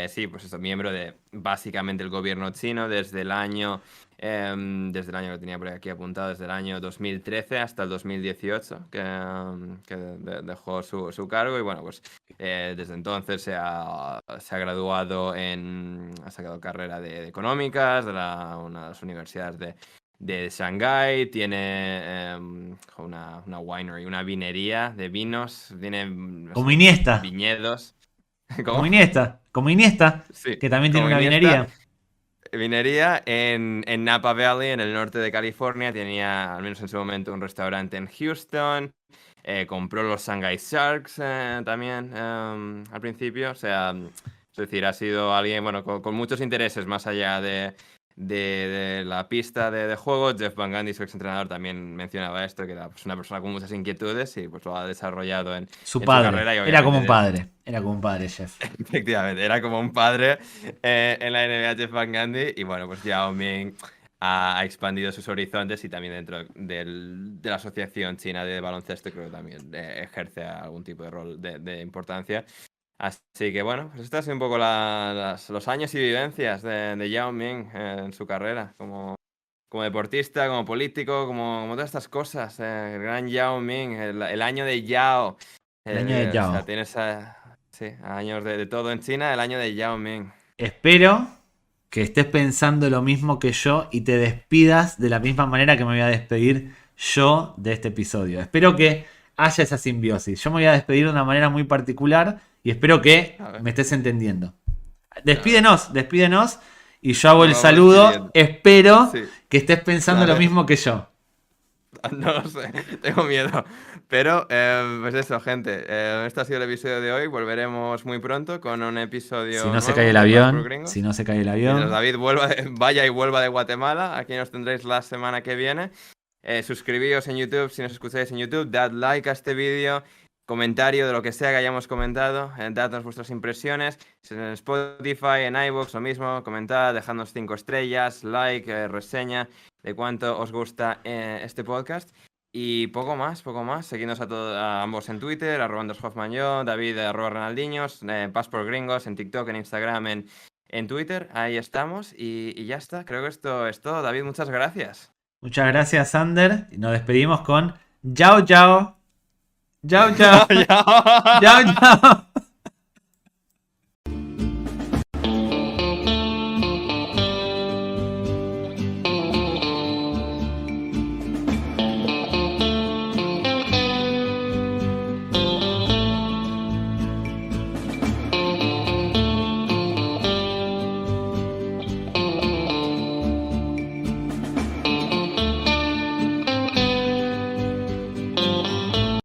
sí, pues eso, miembro de básicamente el gobierno chino desde el año lo tenía por aquí apuntado, desde el año 2013 hasta el 2018, que dejó su cargo. Y bueno, pues desde entonces se ha graduado ha sacado carrera de económicas de una de las universidades de Shanghái. Tiene una winery, una vinería de vinos. Tiene como Iniesta. Viñedos. Como Iniesta, sí, que también tiene una vinería. Vinería en Napa Valley, en el norte de California. Tenía, al menos en su momento, un restaurante en Houston. Compró los Shanghai Sharks también al principio. O sea, es decir, ha sido alguien, bueno, con muchos intereses más allá de la pista de juego. Jeff Van Gundy, su exentrenador, también mencionaba esto, que era pues, una persona con muchas inquietudes y pues lo ha desarrollado en su carrera. Era como un padre, Jeff. Efectivamente, era como un padre en la NBA, Jeff Van Gundy. Y bueno, pues Yao Ming ha expandido sus horizontes y también dentro de la Asociación China de Baloncesto creo que también ejerce algún tipo de rol de importancia. Así que bueno, pues estas son un poco los años y vivencias de Yao Ming en su carrera, como deportista, como político, como todas estas cosas. El gran Yao Ming, el año de Yao. El año de Yao. O sea, tienes años de todo en China, el año de Yao Ming. Espero que estés pensando lo mismo que yo y te despidas de la misma manera que me voy a despedir yo de este episodio. Espero que haya esa simbiosis. Yo me voy a despedir de una manera muy particular y espero que me estés entendiendo. Despídenos y yo hago el saludo. Espero que estés pensando lo mismo que yo. No lo sé, tengo miedo. Pero, pues eso, gente. Este ha sido el episodio de hoy. Volveremos muy pronto con un Si episodio no se cae nuevo el de Passport avión, Gringos. si no se cae el Mientras avión. David vaya y vuelva de Guatemala, aquí nos tendréis la semana que viene. Suscribíos en YouTube si nos escucháis en YouTube, dad like a este vídeo, comentario de lo que sea que hayamos comentado, dadnos vuestras impresiones. En Spotify, en iVoox, lo mismo, comentad, dejadnos 5 estrellas, like, reseña de cuánto os gusta este podcast. Y poco más, poco más. Seguidnos a ambos en Twitter, @AndresHoffman yo, David @Ronaldinhos, Passport Gringos en TikTok, en Instagram, en Twitter. Ahí estamos y ya está. Creo que esto es todo. David, muchas gracias. Muchas gracias, Sander. Y nos despedimos con chao, chao. Chao, chao. Chao, chao. Chao, chao.